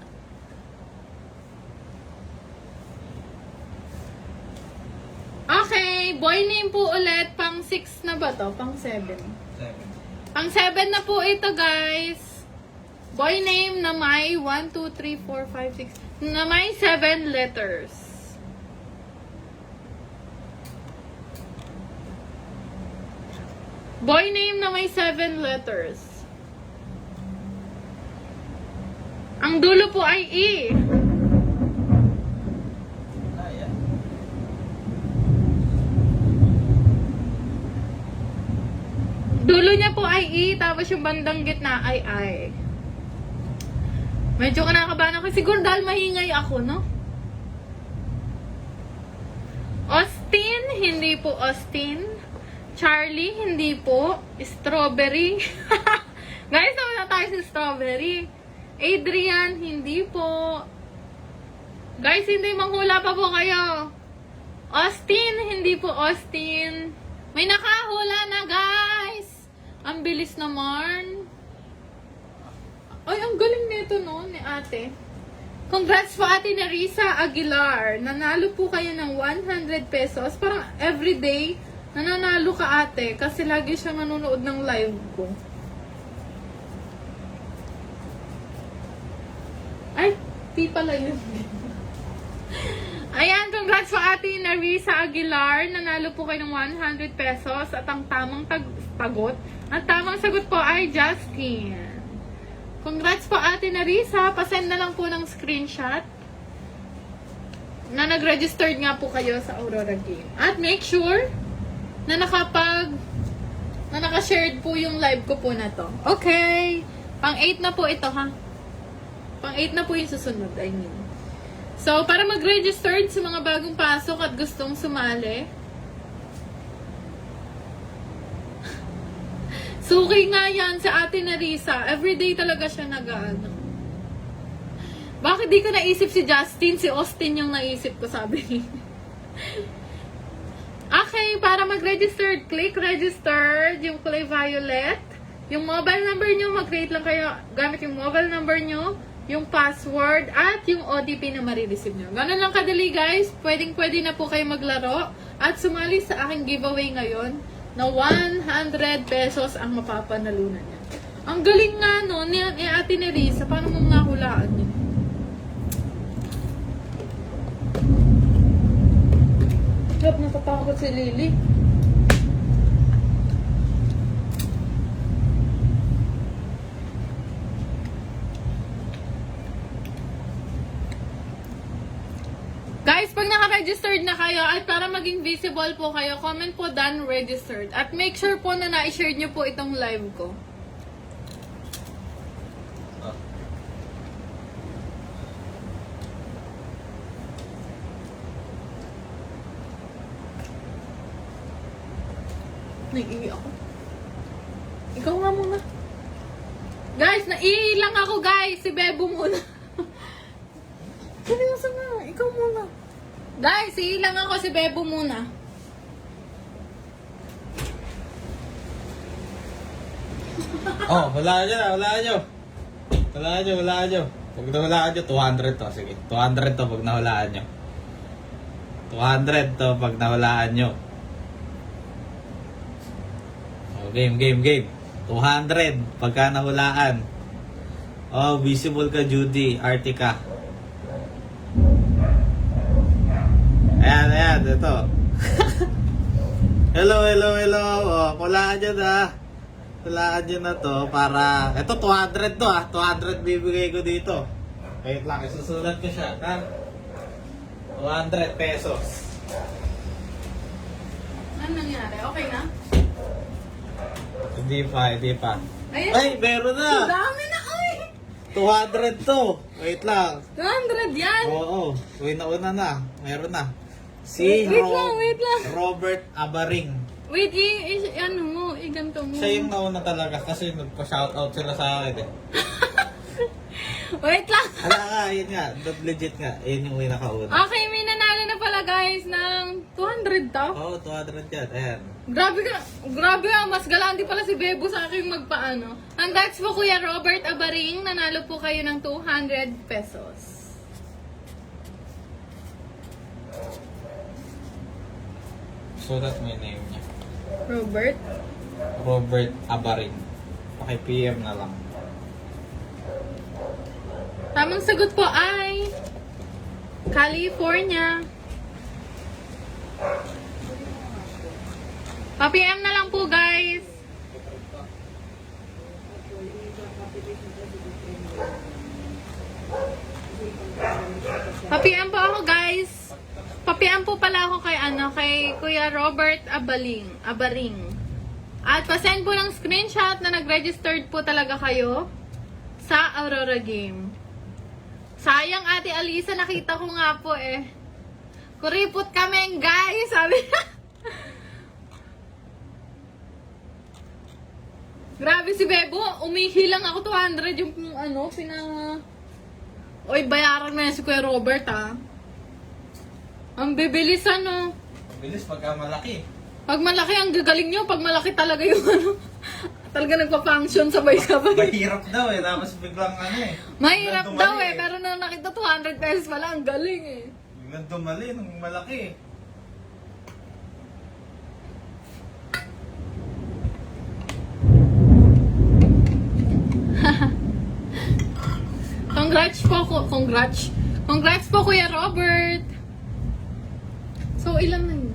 Okay, boy name po ulit. Pang 6 na ba to? Pang 7. 7. Pang 7 na po ito, guys. Boy name na may 1, 2, 3, 4, 5, 6. Na may 7 letters. Boy name na may 7 letters. Ang dulo po ay E. Ayan. Dulo niya po ay E, tapos yung bandang gitna ay I. Medyo kinakabahan ako. Siguro dahil mahingay ako, no? Austin, hindi po Austin. Charlie, hindi po. Strawberry. Guys, na tayo sa strawberry. Adrian, hindi po. Guys, hindi manghula pa po kayo. Austin, hindi po Austin. May nakahula na, guys. Ang bilis naman. Ay, ang galing nito, no, ni ate. Congrats po, Ate Nerissa Aguilar. Nanalo po kayo ng 100 pesos. Parang everyday, nananalo ka, ate. Kasi lagi siya nanonood ng live ko. Ay, di pala yun. Ayan, congrats po, Ate Nerissa Aguilar. Nanalo po kayo ng 100 pesos. At ang tamang tagot, ang tamang sagot po ay Justin. Congrats po, Ate Nerissa. Pasend na lang po ng screenshot na nag-registered nga po kayo sa Aurora Game. At make sure na naka-shared po yung live ko po na to. Okay. Pang 8 na po ito, ha? Pang 8 na po yung susunod, I mean. So, para mag-registered sa mga bagong pasok at gustong sumali, Suki nga yan sa Ate Nerissa. Everyday talaga siya nag-ano. Bakit di ko naisip si Justin? Si Austin yung naisip ko, sabi niya. Okay, para mag-register, click register, yung kulay violet. Yung mobile number nyo, mag-create lang kayo gamit yung mobile number nyo, yung password, at yung OTP na marireceive nyo. Ganun lang kadali guys. Pwedeng-pwede na po kayo maglaro at sumali sa aking giveaway ngayon na 100 pesos ang mapapanalunan niya. Ang galing nga no, ni Ate Nerissa. Paano mo nga hulaan yun? Hirap, natatakot si Lily. Guys, pag naka-registered na kayo at para maging visible po kayo, comment po done registered. At make sure po na na-share nyo po itong live ko. Naiiyak ako. Ikaw nga muna. Guys, naiilang ako guys. Si Bebo muna. Seryoso nga. Ikaw muna. Guys, iilang ako si Bebo muna. Oh, wala nyo na, wala nyo. Wala nyo, wala nyo. Pag nahulaan nyo, 200 to. Sige, 200 to pag nahulaan nyo. 200 to pag nahulaan nyo. Oh, game. 200 pagka nahulaan. Oh, visible ka, Judy. Artica. Ayan, ito. Hello. Oh, kulaan nyo na. Kulaan nyo na to para... Ito, 200 to 200 bibigay ko dito. Wait lang, isusulat ko siya. 200 pesos. Ano nangyari? Okay na? Hindi pa. Ayun. Ay, meron Ang na! dami na, ay! 200 to. Wait lang. 200 yan! Oo. Una na. Meron na. Si Wait lang. Robert Abaring. Wait, ano mo, iganto mo. Siya yung nauna talaga kasi nagpa-shoutout sila sa akin eh. Wait lang. Ala nga, yun nga. Legit nga. Yun yung pinakauna. Okay, may nanalo na pala guys ng 200 to. Oo, 200 yan. Ayan. Grabe ka, mas galante pala si Bebo sa akin magpaano. Congrats po Kuya Robert Abaring, nanalo po kayo ng 200 pesos. Sulat mo yung name niya. Robert Abaring. Paki-PM na lang. Tamang sagot po ay California. Pa-PM na lang po guys. Pa-PM po ako guys. Pa-PM po pala ako kay Kuya Robert Abaring. At pa-send po ng screenshot na nag-registered po talaga kayo sa Aurora Game. Sayang Ate Alisa, nakita ko nga po eh. Kuripot kami guys, sabi na. Grabe si Bebo, umihilang ako 200 yung Oy, bayaran mo yan si Kuya Robert Ang bibilis Bilis pagka malaki. Pag malaki ang gagaling nyo, pag malaki talaga yung talaga nagpa-function sabay-sabay. Mahirap daw eh, tapos biglang Mahirap biglang daw dumali pero nung nakita 200 pesos pala, ang galing eh. Biglang dumali nung malaki. Congrats po Kuya Robert. So ilan na yun?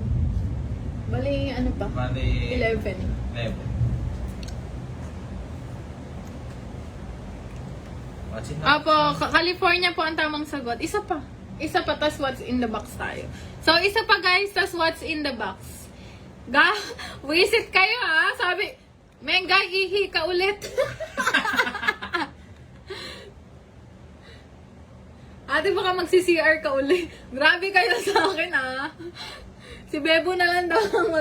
Bali ano pa? Bali 11. 11. What's in the Apo, California po ang tamang sagot. Isa pa, tas what's in the box tayo. So isa pa guys, tas what's in the box. Visit kayo sabi, Mengay, ihi ka ulit. Ate, baka magsi-CR ka ulit. Grabe kayo sa akin Si Bebo na lang daw ang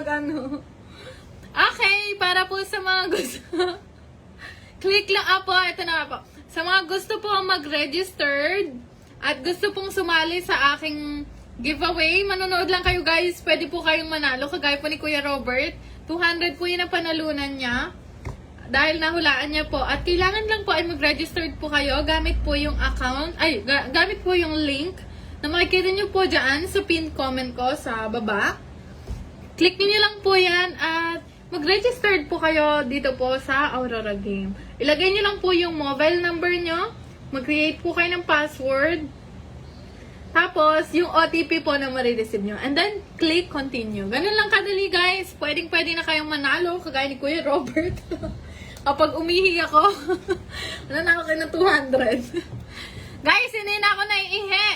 Okay, para po sa mga gusto. Click lang po. Ito na nga po. Sa mga gusto po mag-registered at gusto pong sumali sa aking giveaway, manonood lang kayo guys. Pwede po kayong manalo. Kagaya po ni Kuya Robert. 200 po yun ang panalunan niya. Dahil nahulaan niya po. At kailangan lang po ay mag-registered po kayo. Gamit po yung account. Gamit po yung link na makikita niyo po dyan sa pinned comment ko sa baba. Click niyo lang po yan at mag-registered po kayo dito po sa Aurora Game. Ilagay niyo lang po yung mobile number niyo. Mag-create po kayo ng password. Tapos, yung OTP po na marireceive nyo. And then, click continue. Ganun lang kadali, guys. Pwedeng-pwede na kayong manalo, kagaya ni Kuya Robert. Kapag umihi ako, nanalo kayo ng 200. Guys, hindi na ako naiihi.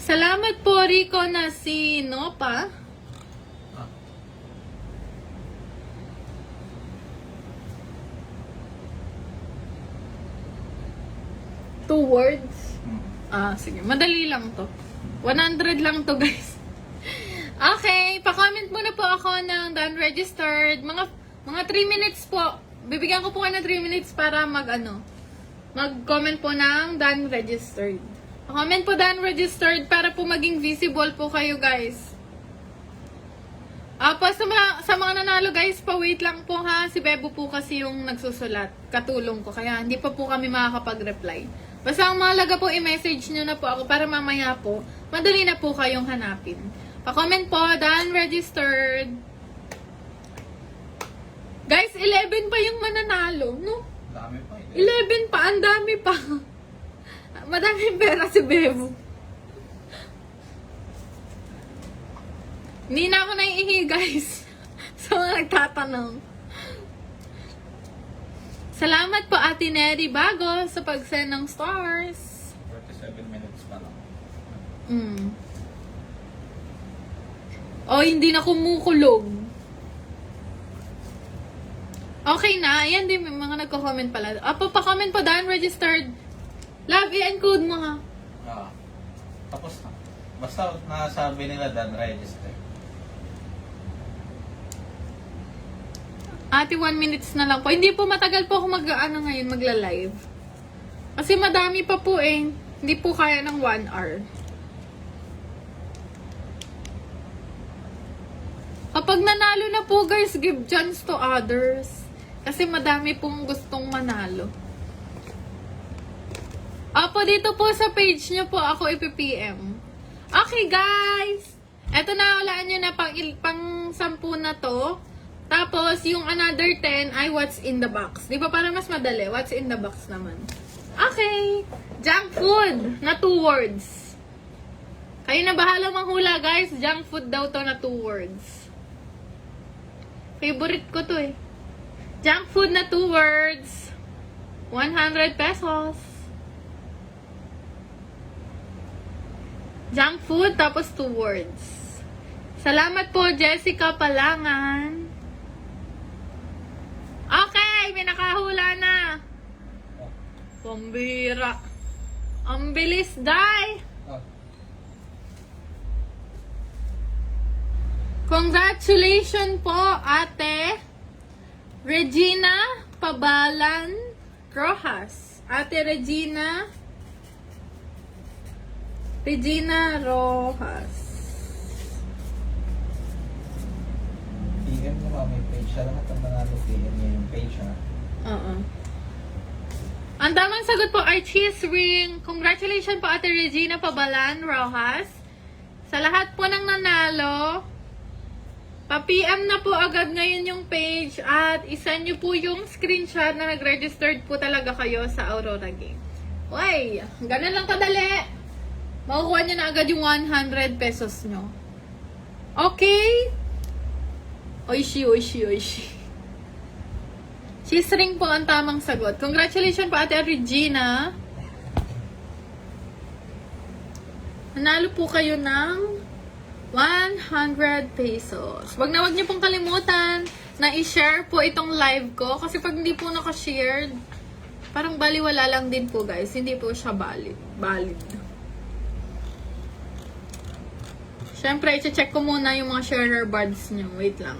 Salamat po, Rico, na si Nopa. Two words? Sige. Madali lang to. 100 lang to, guys. Okay, pa-comment muna po ako ng done registered. Mga 3 minutes po. Bibigyan ko po kayo ng 3 minutes para mag-comment po ng done registered. Pa-comment po done registered para po maging visible po kayo, guys. Sa mga nanalo, guys, pa-wait lang po ha. Si Bebo po kasi yung nagsusulat. Katulong ko. Kaya hindi pa po kami makakapag-reply. Basta ang mahalaga po, i-message nyo na po ako para mamaya po, madali na po kayong hanapin. Pa-comment po, done registered. Guys, 11 pa yung mananalo, no? Dami pa. 11 pa, ang dami pa. Madaming pera si Bebo. Hindi na ako naiihi, guys. Sa mga nagtatanong. Salamat po, Ate Neri Bago, sa pag-send ng stars. 47 minutes pa lang. Hindi na kumukulog. Okay na. Ayan din, may mga nagko-comment pala. Pa-comment po, done registered. Love, i-encode mo ha. Tapos na. Basta nasabi nila done register. Ate, 1 minutes na lang po. Hindi po matagal po ako magla-live. Kasi madami pa po eh. Hindi po kaya ng 1 hour. Kapag nanalo na po guys, give chance to others. Kasi madami pong gustong manalo. Dito po sa page nyo po ako ipipm. Okay guys! Eto na, walaan nyo na pang 10 na to. Tapos, yung another 10 ay what's in the box. Di ba parang mas madali? What's in the box naman. Okay. Junk food na 2 words. Kayo na bahala manghula, guys. Junk food daw to na 2 words. Favorite ko to eh. Junk food na 2 words. 100 pesos. Junk food, tapos 2 words. Salamat po, Jessica Palangan. Okay, may nakahula na. Pambira. Ang bilis, day. Congratulations po, Ate Regina Pabalan Rojas. Ate Regina Rojas. PM mo nga may page siya. Lahat ang nanalo PM niya yung page ha. Ang tamang sagot po ay cheese ring. Congratulations po, Ate Regina Pabalan Rojas. Sa lahat po ng nanalo, pa-PM na po agad ngayon yung page at isa nyo po yung screenshot na nag-registered po talaga kayo sa Aurora Game. Uy, ganun lang kadali. Makukuha nyo na agad yung 100 pesos nyo. Okay? Oishi. Cheese ring po ang tamang sagot. Congratulations po, Ate Regina. Nanalo po kayo ng 100 pesos. Wag niyo pong kalimutan na i-share po itong live ko. Kasi pag hindi po naka-shared, Parang baliwala lang din po guys. Hindi po siya valid. Siyempre, i-check ko muna yung mga sharer buds niyo. Wait lang.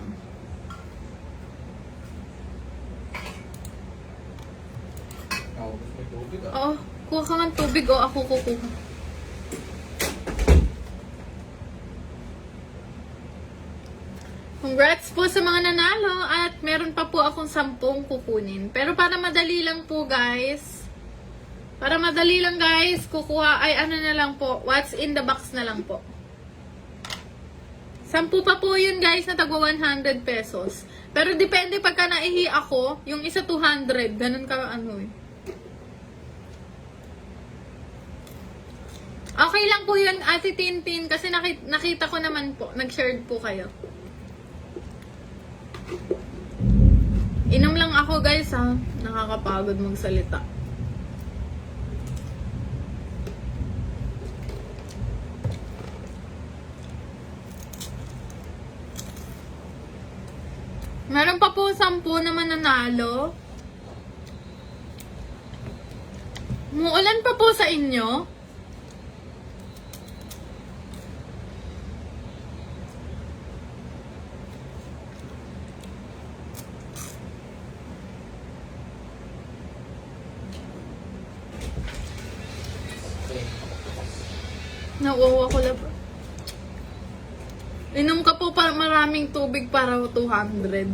Oo, kuha ka ng tubig o ako kukuha. Congrats po sa mga nanalo at meron pa po akong 10 kukunin. Pero para madali lang po guys, kukuha ay ano na lang po, what's in the box na lang po. 10 pa po yun guys na tagwa 100 pesos. Pero depende pagka naihi ako, yung isa 200, ganun ka ano eh. Okay lang po yun, Ate Tintin, kasi nakita ko naman po, nag-shared po kayo. Inom lang ako guys ha, nakakapagod magsalita. Meron pa po 10 na mananalo. Muulan pa po sa inyo. Nauuwa ko lang. Inom ka po para maraming tubig para 200.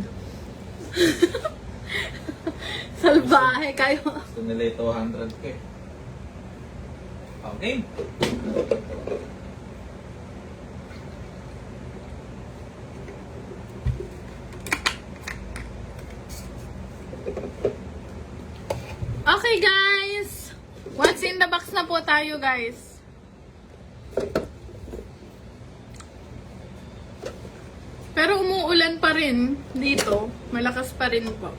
Salbahe kayo. Gusto nila 200 ko eh. Okay. Okay guys. What's in the box na po tayo guys. Pero umuulan pa rin dito. Malakas pa rin po.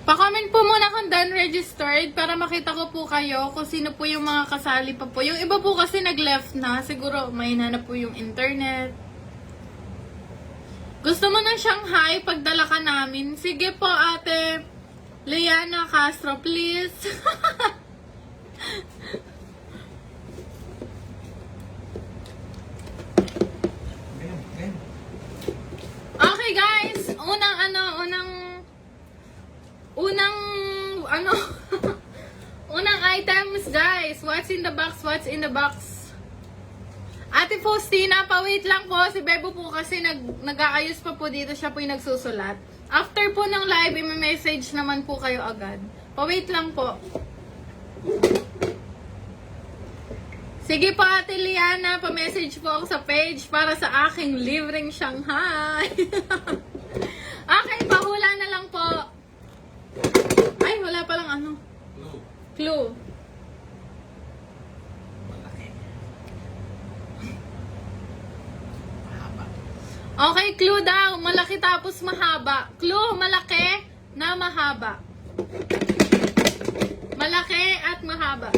Pa-comment po muna kung done registered para makita ko po kayo kung sino po yung mga kasali pa po. Yung iba po kasi nag-left na. Siguro may na po yung internet. Gusto mo ng Shanghai? Pagdala ka namin. Sige po ate Liana Castro, please. Okay guys, unang items guys. What's in the box? What's in the box? Ate Faustina, pa-wait lang po. Si Bebo po kasi nag-aayos pa po dito. Siya po yung nagsusulat. After po ng live, i-message naman po kayo agad. Pa-wait lang po. Sige po Ate Liana, pa-message po ako sa page para sa aking libreng Shanghai. Okay, pahula na lang po. Ay, wala palang ano. Clue. Okay, clue daw. Malaki tapos mahaba. Clue, malaki na mahaba. Malaki at mahaba.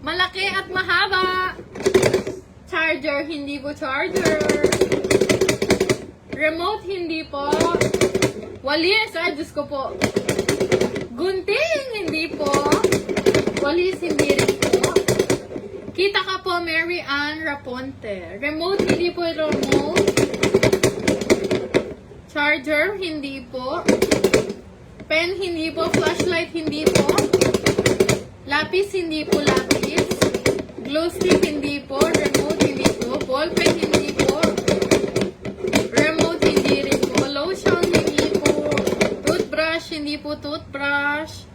Malaki at mahaba. Charger, hindi po charger. Remote, hindi po. Walis, Diyos ko po. Gunting, hindi po. Walis, hindi rin po. Kita ka po, Mary Ann Raponte. Remote, hindi po remote. Charger, hindi po. Pen, hindi po. Flashlight, hindi po. Lapis, hindi po lapis. Glow stick, hindi po. Remote, hindi po. Ballpen, hindi po. Remote, hindi rin po. Lotion, hindi po. Toothbrush, hindi po toothbrush.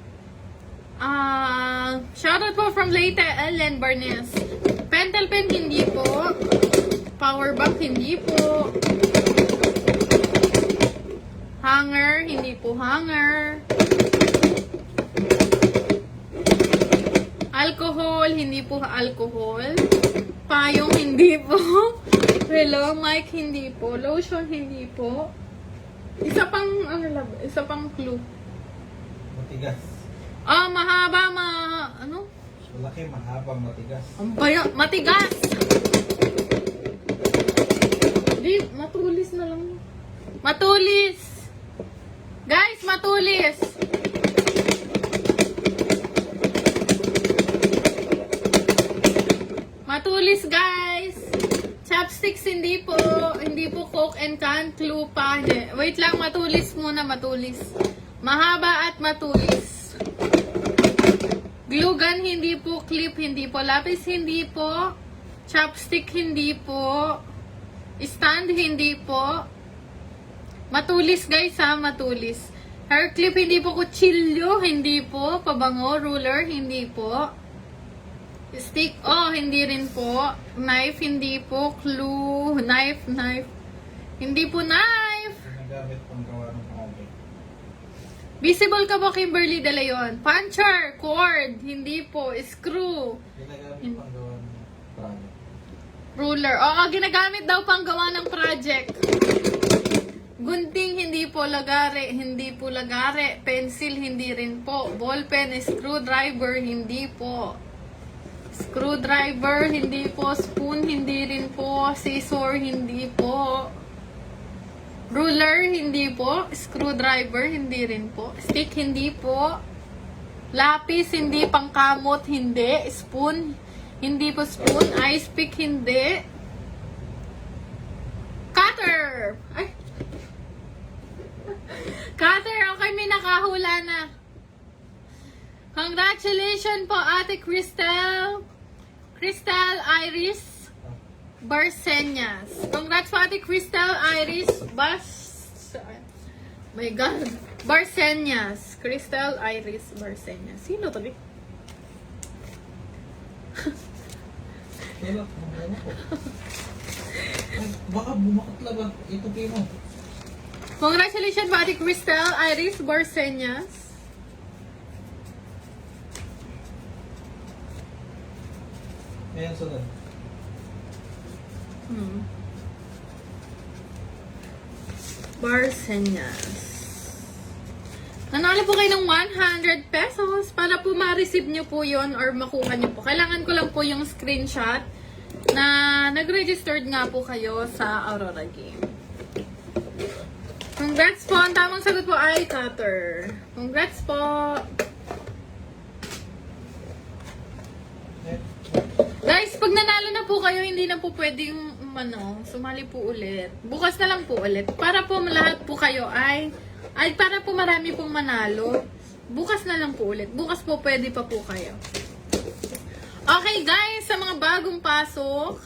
Shoutout po from Leyte, Ellen Barnes. Pentel pen, hindi po. Power bank, hindi po. Hanger, hindi po hanger. Alcohol, hindi po alcohol. Payong, hindi po. Hello, mic, hindi po. Lotion, hindi po. Isa pang, isa pang clue. Matigas. Mahaba, ano? Malaki, mahaba, matigas. Ang bayo, matigas! Di, matulis na lang. Matulis! Guys, matulis! Matulis, guys! Chopsticks, hindi po Coke and can, clue pa. Hindi. Wait lang, matulis muna, matulis. Mahaba at matulis. Glue gun, hindi po. Clip, hindi po. Lapis, hindi po. Chopstick, hindi po. Stand, hindi po. Matulis, guys, ha, matulis. Hair clip, hindi po. Kutsilyo, hindi po. Pabango, ruler, hindi po. Stick, hindi rin po. Knife, hindi po. Clue, knife. Hindi po knife. Ginagamit pang gawa ng comic. Visible ka po, Kimberly De Leon. Puncher, cord, hindi po. Screw, Ginagamit pang gawa ng project. ruler. Oo, ginagamit daw pang gawa ng project. Gunting, hindi po. Lagare, hindi po lagare. Pencil, hindi rin po. Ballpen, screwdriver, hindi po. Screwdriver, hindi po. Spoon, hindi rin po. Scissor, hindi po. Ruler, hindi po. Screwdriver, hindi rin po. Stick, hindi po. Lapis, hindi. Pangkamot, hindi. Spoon, hindi po spoon. Ice pick, hindi. Cutter! Ay! Cutter, okay, may nakahula na. Congratulations po, Ate Cristel. Cristel Iris Barsenyas. Congrats po, Ate Cristel Iris my God. Barsenyas. Cristel Iris Barsenyas. Sino to? Kailan? Ano po? Ay, baka bumakat lang. Ito mo. Congratulations po, Ate Cristel Iris Barsenyas. Ayan, sunod. Barsenyas. Nanalo po kayo ng 100 pesos para po ma-receive nyo po yon or makuha nyo po. Kailangan ko lang po yung screenshot na nag-registered nga po kayo sa Aurora Game. Congrats po. Ang tamang sagot po ay cutter. Congrats po. Guys, pag nanalo na po kayo, hindi na po pwedeng sumali po ulit. Bukas na lang po ulit. Para po lahat po kayo ay para po marami pong manalo. Bukas na lang po ulit. Bukas po pwede pa po kayo. Okay guys, sa mga bagong pasok.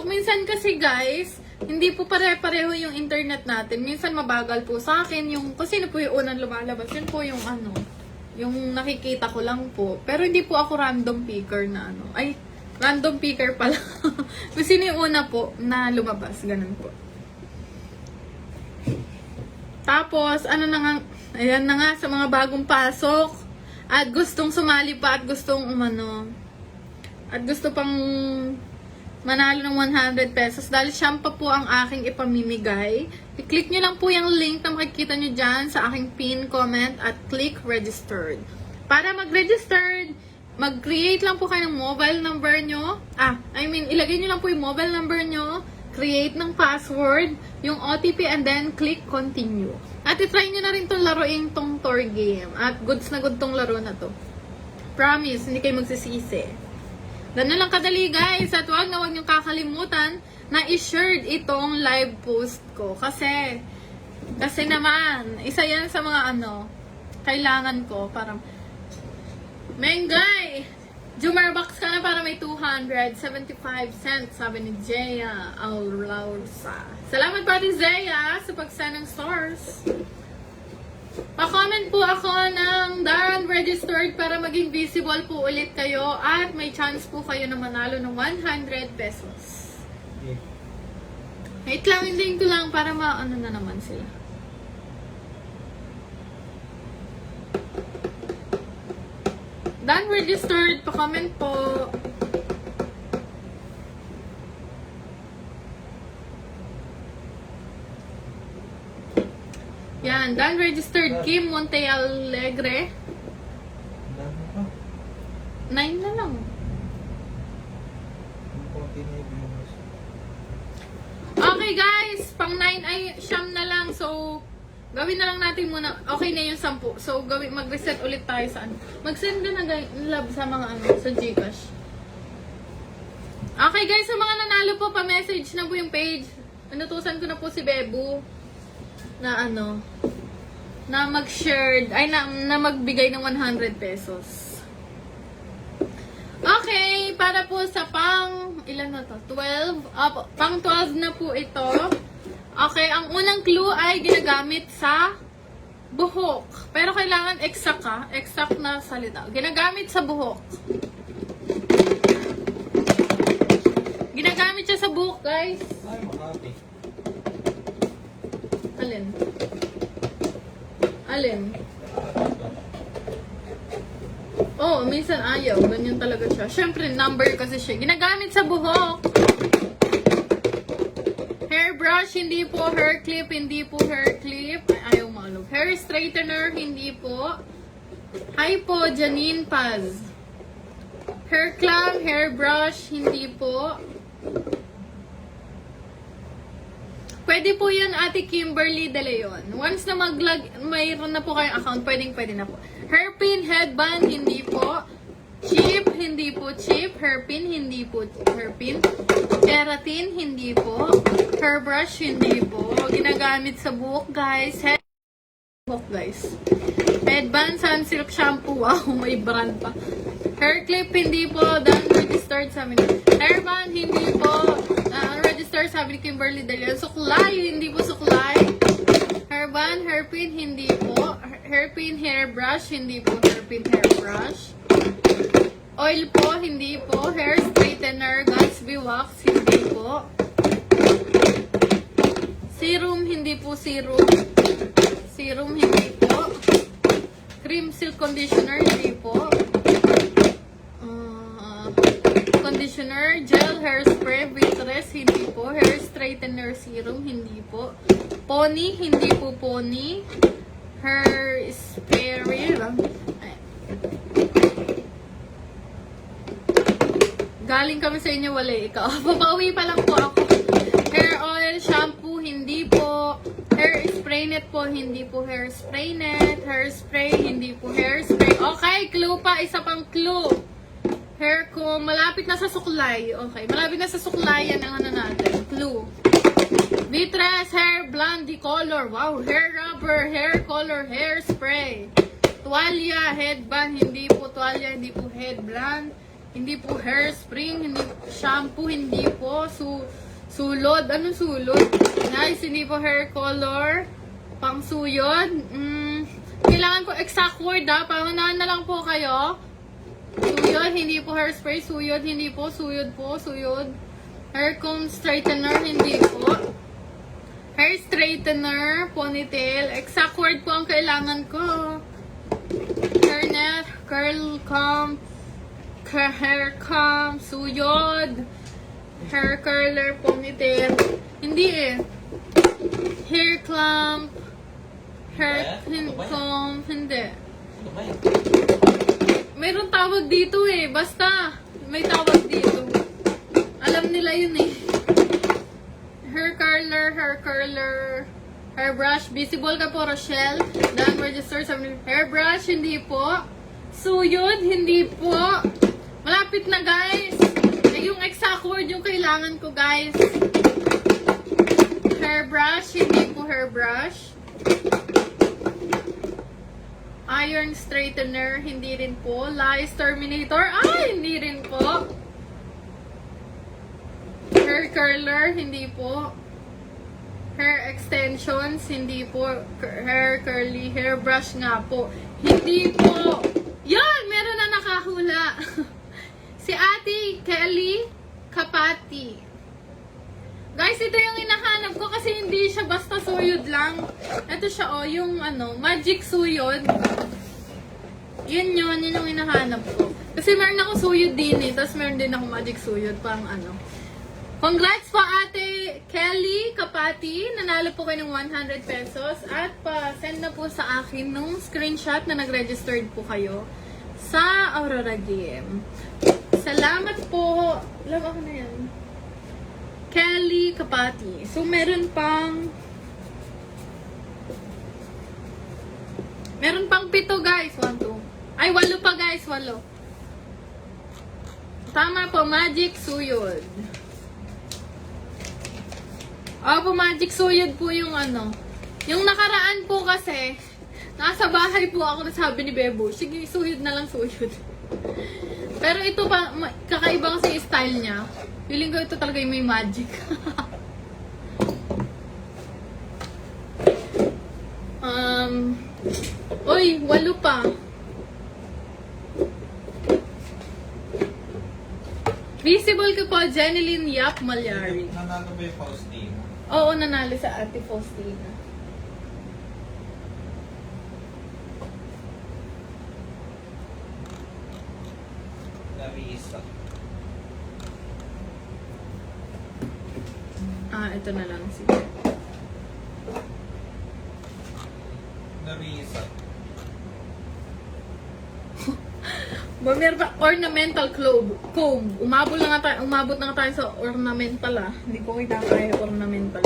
Minsan kasi guys, hindi po pare-pareho yung internet natin. Minsan mabagal po sa akin. Kasi po yung unang lumalabas. Yun po yung yung nakikita ko lang po. Pero hindi po ako random picker na random picker pala. Kung sino yung una po na lumabas. Ganun po. Tapos, ayan na nga sa mga bagong pasok. At gustong sumali pa at gustong at gusto pang manalo ng 100 pesos. Dahil siyam pa po ang aking ipamimigay. I-click nyo lang po yung link na makikita nyo dyan sa aking pin comment at click registered. Para mag-registered, mag-create lang po kayo ng mobile number nyo. Ilagay nyo lang po yung mobile number nyo, create ng password, yung OTP, and then click continue. At itry nyo na rin itong laruin tong tour game. At goods na good tong laro na to. Promise, hindi kayo magsisisi. Ganun lang kadali guys. At huwag nyo kakalimutan na i-share itong live post ko. Kasi naman, isa yan sa mga kailangan ko. Para Mengay! Jumerbox ka na para may 275 cents, sabi ni Jeya Aulausa. Salamat pa rin Jeya sa pagsend ng stars. Pa-comment po ako ng done registered para maging visible po ulit kayo at may chance po kayo na manalo ng 100 pesos. Okay. Wait lang, hindi ko lang para na naman sila. Done registered, pa-comment po. Yan, done registered. Kim Montealegre. 9 na lang. Okay guys, pang 9 ay siyam na lang. So, gawin na lang natin muna. Okay na yung 10. So, mag-reset ulit tayo sa ano. Mag-send ka na love sa mga ano, sa Gcash. Okay guys, sa mga nanalo po, pa-message na po yung page. Inutusan ko na po si Bebu na ano, na mag-share, ay na magbigay ng 100 pesos. Okay, para po sa pang, ilan na to? 12? Pang 12 na po ito. Okay, ang unang clue ay ginagamit sa buhok. Pero kailangan exact ka, exact na salita. Ginagamit sa buhok. Ginagamit siya sa buhok, guys. Ay, Makati. Alin? Alin? Oh, minsan ayaw. Ganyan talaga siya. Siyempre, number kasi siya. Ginagamit sa buhok. Hairbrush, hindi po. Hair clip, hindi po hair clip. Ay, ayaw malog. Hair straightener, hindi po. Hi po, Janine Paz. Hair clamp, hairbrush, hindi po. Pwede po yan, Ate Kimberly De Leon. Once na mayroon na po kayong account, pwede na po. Hairpin, headband, hindi po. Chip, hindi po chip. Hairpin, hindi po hairpin. Keratin, hindi po. Hairbrush, hindi po. Ginagamit sa buhok, guys. Buhok, guys. Headband, Sunsilk shampoo. Wow, may brand pa. Hair clip, hindi po. Done registered sa amin. Hairband, hindi po. Registered sabi ni Kimberly De Leon. Suklay, hindi po suklay. Hairband, hairpin, hindi po. Hairpin, hairbrush, hindi po hairpin, hairbrush. Oil po, hindi po. Hair straightener, Gatsby wax, hindi po. Serum, hindi po serum. Serum, hindi po. Cream silk conditioner, hindi po. Conditioner, gel, hairspray, Vitress, hindi po. Hair straightener serum, hindi po. Pony, hindi po pony. Hair spray, galing kami sa inyo, wala ikaw. Papauwi pa lang po ako. Hair oil, shampoo, hindi po. Hair spray net po, hindi po hair spray net. Hairspray, hindi po hairspray. Okay, clue pa, isa pang clue. Hair comb, malapit na sa suklay. Okay, malapit na sa suklayan ang ano natin. Clue. Vitress, hair blondie color. Wow, hair rubber, hair color, hair spray. Tuwalya, headband, hindi po tuwalya, hindi po headband. Hindi po hair spring, hindi po shampoo, hindi po sulod. Anong sulod? Guys, hindi po hair color. Pang suyod. Kailangan ko exact word ha. Pangunahan na lang po kayo. Suyod, hindi po hairspray. Suyod, hindi po. Suyod po. Suyod. Hair comb straightener, hindi po. Hair straightener, ponytail. Exact word po ang kailangan ko. Hairnet, curl comb, hair comb, suyod. Hair curler, ponytail. Hindi eh. Hair clamp, hair comb, hindi. Mayroong tawag dito eh. Basta, may tawag dito. Alam nila yun eh. Hair curler, hairbrush. Visible ka po, Rochelle. Done register sa hairbrush, hindi po. Suyod, hindi po. Malapit na, guys. Yung exact word yung kailangan ko, guys. Hairbrush, hindi po hairbrush. Iron straightener, hindi rin po. Lice terminator, hindi rin po. Hair curler, hindi po. Hair extensions, hindi po. Hair curly, hairbrush nga po. Hindi po. Yan! Meron na nakahula. Si Ate Kelly Kapati. Guys, ito yung hinahanap ko kasi hindi siya basta suyod lang. Ito siya, oh, yung ano, magic suyod. Yun yung hinahanap ko. Kasi meron ako suyod din eh, tapos meron din ako magic suyod, pang ano. Congrats po, Ate Kelly Kapati. Nanalo po kayo ng 100 pesos. At pa-send na po sa akin nung screenshot na nag-registered po kayo sa Aurora Game. Salamat po. Alam ako na yan. Kelly Kapati. So, meron pang 7 guys. 1, 2. Ay, 8 pa guys. 8. Tama po, Magic Suyod. Opo, Magic Suyod po yung ano. Yung nakaraan po kasi, nasa bahay po ako, nasabi ni Bebo, sige, suyod na lang, suyod. Pero ito pa, kakaiba kasi yung style niya. Feeling ko ito talaga yung may magic. Uy, 8 pa. Visible ko po, Jeneline Yap Malyari. Nanalo ba yung Faustina? Oo, nanalo sa Ate Faustina. Narisa. Ito na lang. Sige. Narisa. Meron pa ornamental comb. Umabot na nga tayo sa ornamental Hindi ko kita kaya ornamental.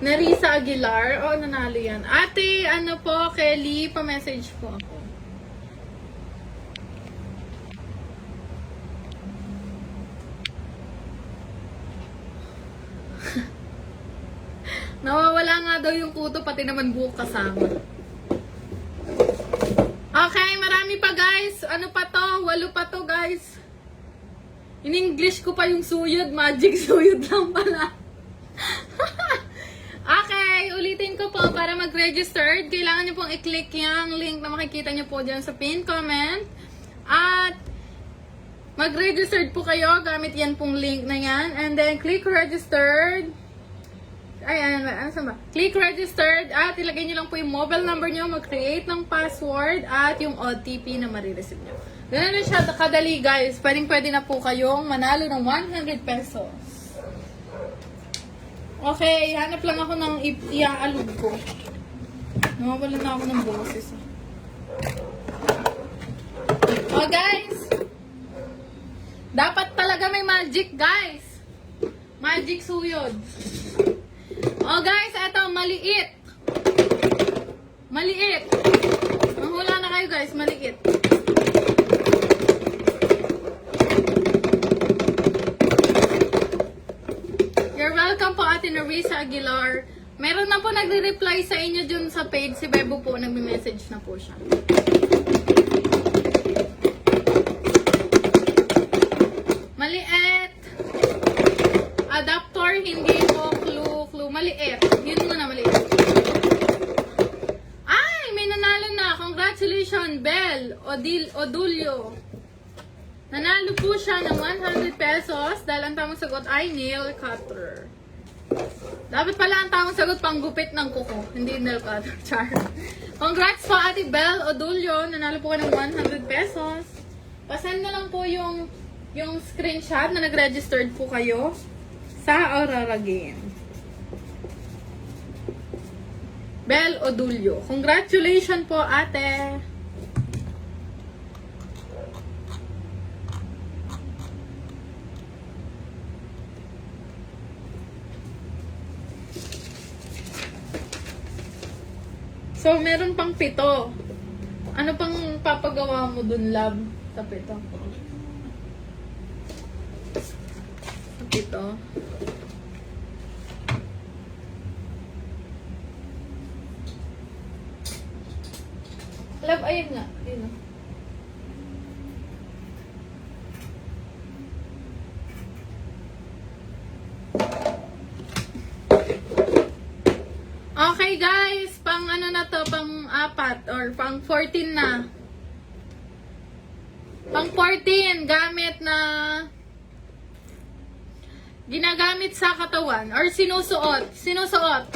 Nerissa Aguilar. Nanalo yan. Ate, ano po, Kelly, pa-message po ako. Nawawala nga daw yung kuto, pati naman buhok kasama. Okay, marami pa guys. Ano pa to? 8 pa to guys. In English ko pa yung suyod. Magic suyod lang pala. Okay, ulitin ko po para mag-register. Kailangan nyo pong i-click yung link na makikita nyo po dyan sa pin comment. At mag-registered po kayo gamit yan pong link na yan. And then click registered. Ano ba? Click registered at ilagay nyo lang po yung mobile number nyo, mag-create ng password at yung OTP na marireceive nyo. Ganun na siya kadali guys. Pwede na po kayong manalo ng 100 pesos. Okay, hanap lang ako ng iaalog ko. Nawawala na ako ng boses. Oh guys! Dapat talaga may magic guys! Magic suyod. Oh guys, eto, maliit. Maliit. Manghula na kayo guys, maliit. You're welcome po, Ate Nerissa Aguilar. Meron na po nagre-reply sa inyo dun sa page. Si Bebo po, nagme-message na po siya. Maliit. Adapter, hindi po clue. Maliit. Yun muna, maliit. Ay, may nanalo na. Congratulations, Bel Odulio. Nanalo po siya ng 100 pesos dahil ang tamang sagot ay nail cutter. Dapat pala ang tamang sagot panggupit ng kuko, hindi nail cutter. Char. Congrats po, Ate Bel Odulio. Nanalo po ka ng 100 pesos. Pasend na lang po yung screenshot na nag-registered po kayo sa Aurora Game. Bel Odulio. Congratulations po, ate! So, meron pang 7. Ano pang papagawa mo dun, love? Sa 7. Sa 7. Love, ayun nga. Ayun nga. Okay guys, pang ano na to, pang 4 or pang 14 na. Pang 14, gamit na ginagamit sa katawan or sinusuot. Sinusuot.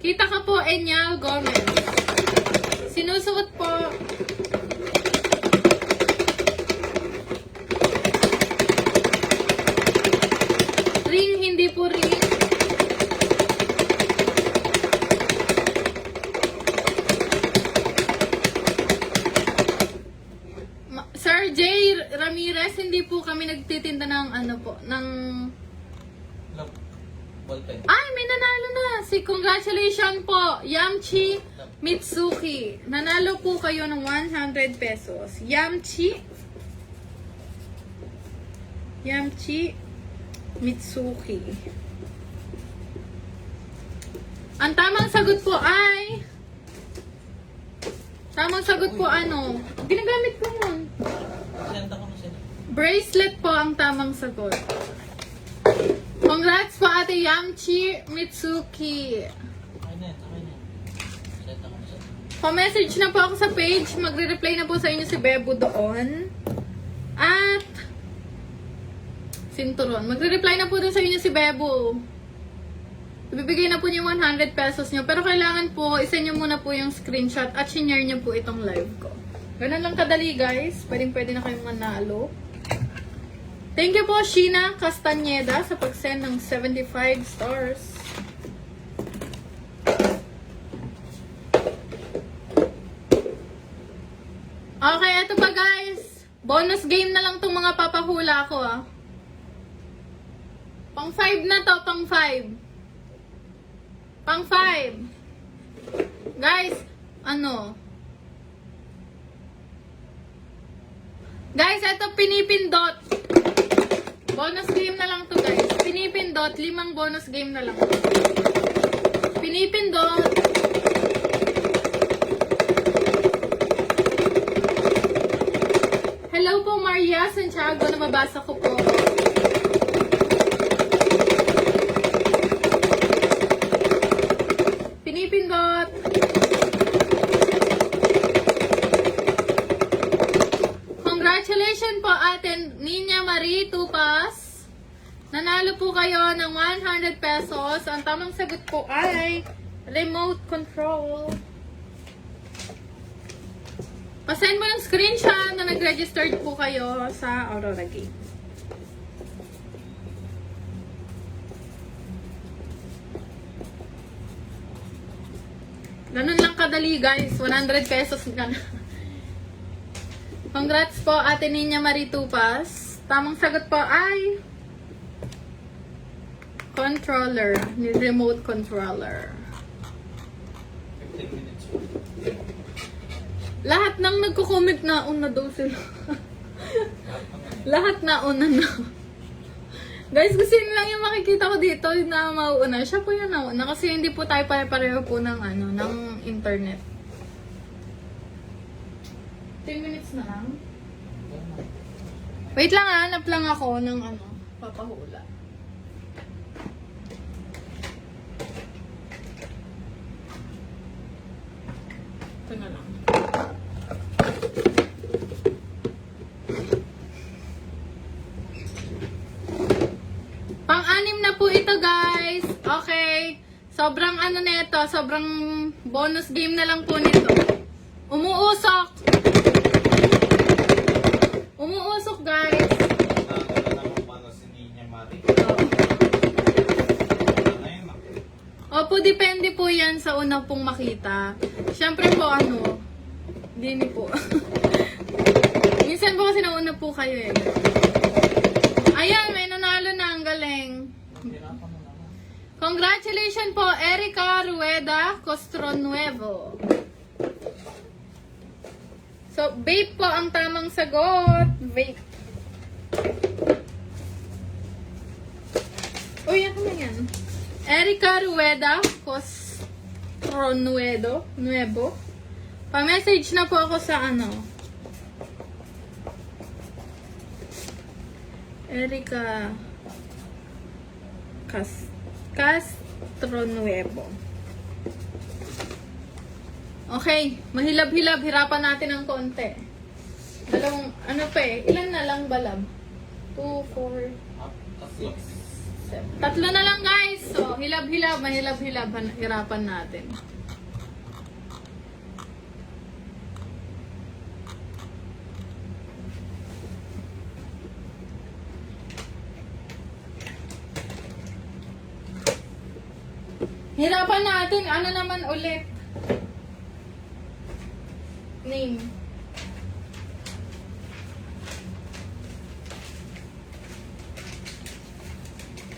Kita ka po, Enyal Gomez. Sinusuot po. Ring, hindi po ring. fairness, hindi po kami nagtitinda ng ano po, ng... Look, ballpen. Ay, may nanalo na! Congratulations po, Yamchi Mitsuki. Nanalo po kayo ng 100 pesos. Yamchi Mitsuki. Ang tamang sagot po ay... Tamang sagot po ano? Ginagamit ko yun. Senda ko na sila. Bracelet po ang tamang sagot. Congrats po Ate Yamchi Mitsuki. Okay na yan. Senda ko na sila. Pa-message na po ako sa page. Magre-reply na po sa inyo si Bebo doon. At Sinturon. Magre-reply na po doon sa inyo si Bebo. Ibibigay na po niyo 100 pesos niyo. Pero kailangan po, isend niyo muna po yung screenshot at share niyo po itong live ko. Ganun lang kadali guys. Pwede na kayong manalo. Thank you po Sheena Castañeda sa pag-send ng 75 stars. Okay, eto pa guys. Bonus game na lang tong mga papahula ko ah. Pang 5 na to, pang 5. Pang 5. Guys, ano? Guys, eto pinipindot. Bonus game na lang to guys. Pinipindot, 5 bonus game na lang. Pinipindot. Hello po Maria Santiago, nababasa ko po. Pinipindot. Congratulations po Ate Nina Marie Tupas. Nanalo po kayo ng 100 pesos. Ang tamang sagot po ay remote control. Pasend mo ng screenshot na nag-registered po kayo sa Aurora Game. Ganun lang kadali guys. 100 pesos na. Congrats po Ate Nina Maritupas. Tamang sagot po ay controller. Remote controller. 15 minutes. Lahat nang nagko-comment na una daw sila. Lahat na una na. Guys, gusto nyo lang yung makikita ko dito na mauuna. Siya po yung nauna kasi hindi po tayo pare-pareho po ng ano, ng internet. 10 minutes na lang. Wait lang, hanap lang ako ng ano, papahula. Ito na lang. Pang-anim na po ito guys. Okay. Sobrang ano nito, sobrang bonus game na lang po nito. Umuusok. Umuusok guys. Nakakita naman paano si Nina Marie. Opo, depende po yan sa una pong makita. Siyempre po ano, dini po. Minsan po kasi nauna po kayo eh. Ayan, may nanalo na, ang galing. Congratulations po, Erica Rueda Costronuevo. So, vape po ang tamang sagot. Vape. Uy, ano na yan? Erica Rueda Costronuevo. Pa-message na po ako sa ano. Erica Castronuevo. Okay, mahilab-hilab, hirapan natin ng konti. Dalawang, ano pa eh, ilan na lang balab? 2, 4, 6, 7. Tatlo na lang guys. So, hilab-hilab, mahilab-hilab, hirapan natin. Hirapan natin. Ano naman ulit? Name.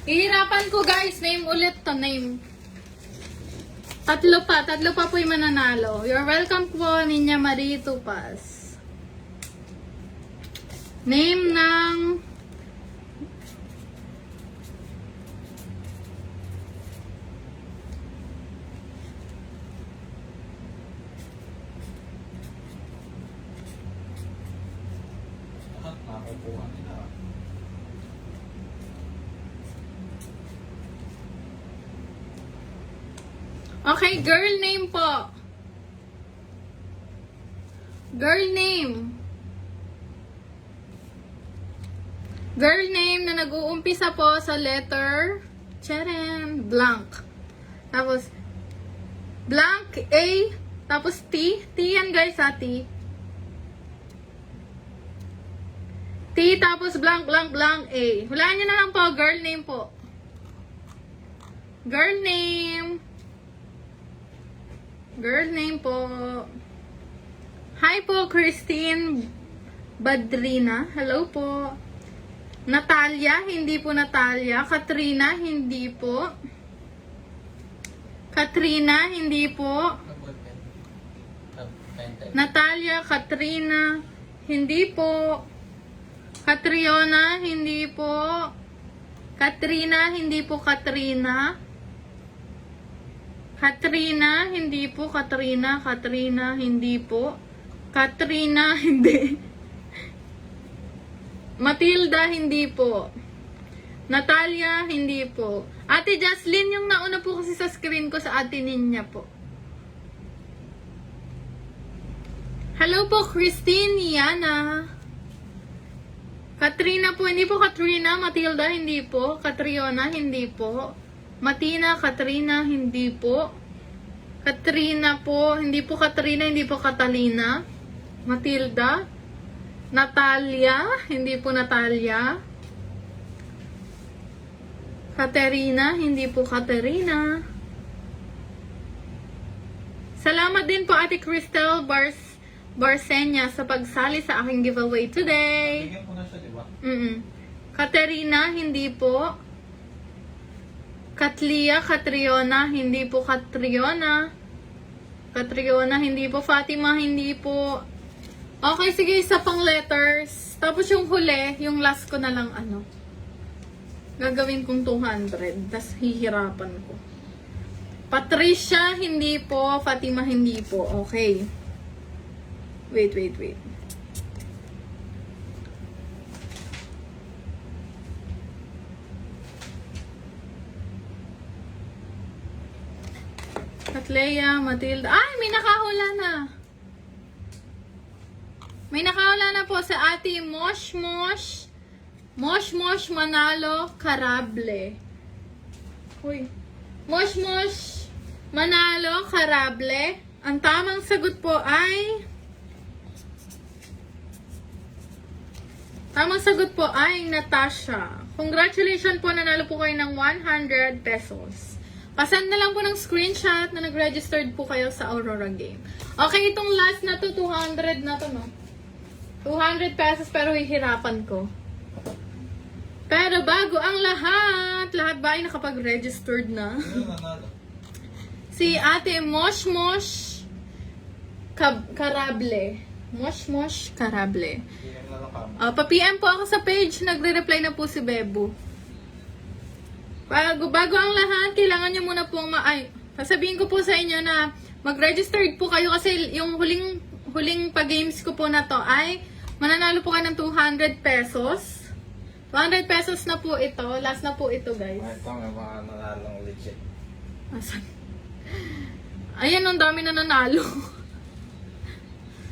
Ihirapan ko guys, name ulit to, name. Tatlo pa po yung mananalo. You're welcome po, Ninya Marie Tupas. Name ng... Nakukuha nila. Okay, girl name po. Girl name. Girl name na nag-uumpisa po sa letter Cheren, blank. Tapos blank A, tapos T. T yan guys ha, T. T tapos blank A. Hulaan nyo na lang po, girl name po. Girl name. Girl name po. Hi po, Christine Badrina. Hello po. Natalia, hindi po Natalia. Katrina, hindi po. Katrina, hindi po. Natalia, Katrina, hindi po. Catriona, hindi po. Katrina, hindi po Katrina. Katrina, hindi po Katrina. Katrina, hindi po. Katrina, hindi. Matilda, hindi po. Natalia, hindi po. Ate Jocelyn, yung nauna po kasi sa screen ko sa Ate Ninya po. Hello po, Christine, Yana. Katrina po, hindi po Katrina. Matilda, hindi po. Catriona, hindi po. Matina, Katrina, hindi po. Katrina po, hindi po Katrina, hindi po Catalina. Matilda. Natalia, hindi po Natalia. Katerina, hindi po Katerina. Salamat din po Ate Cristel Barsenya sa pagsali sa aking giveaway today. Bigyan ko na siya, di ba? Katerina, hindi po. Katlia, Katriona, hindi po Katriona. Katriona, hindi po. Fatima, hindi po. Okay, sige, isa pang letters. Tapos yung huli, yung last ko na lang gagawin kong 200. Tapos hihirapan ko. Patricia, hindi po. Fatima, hindi po. Okay. Wait. Katlea, Matilda. Ay, may nakahula na. May nakahula na po sa Ate Mosh Manalo Carable. Uy. Mosh Manalo Carable. Ang tamang sagot po ay Natasha. Congratulations po, nanalo po kayo ng 100 pesos. Pasend na lang po ng screenshot na nag-registered po kayo sa Aurora Game. Okay, itong last na to, 200 na to, no? 200 pesos pero hihirapan ko. Pero bago ang lahat ba ay nakapag-registered na? Si Ate Mosh Carable. Mosh Carable. Pa-PM po ako sa page, nagre-reply na po si Bebo. Bago ang lahat, kailangan nyo muna pong sasabihin ko po sa inyo na mag-registered po kayo kasi yung huling pa-games ko po na to ay mananalo po kayo ng 200 pesos. 200 pesos na po ito. Last na po ito, guys. Ito, may mga nanalong legit. Asan? Ayan, ang dami na nanalo.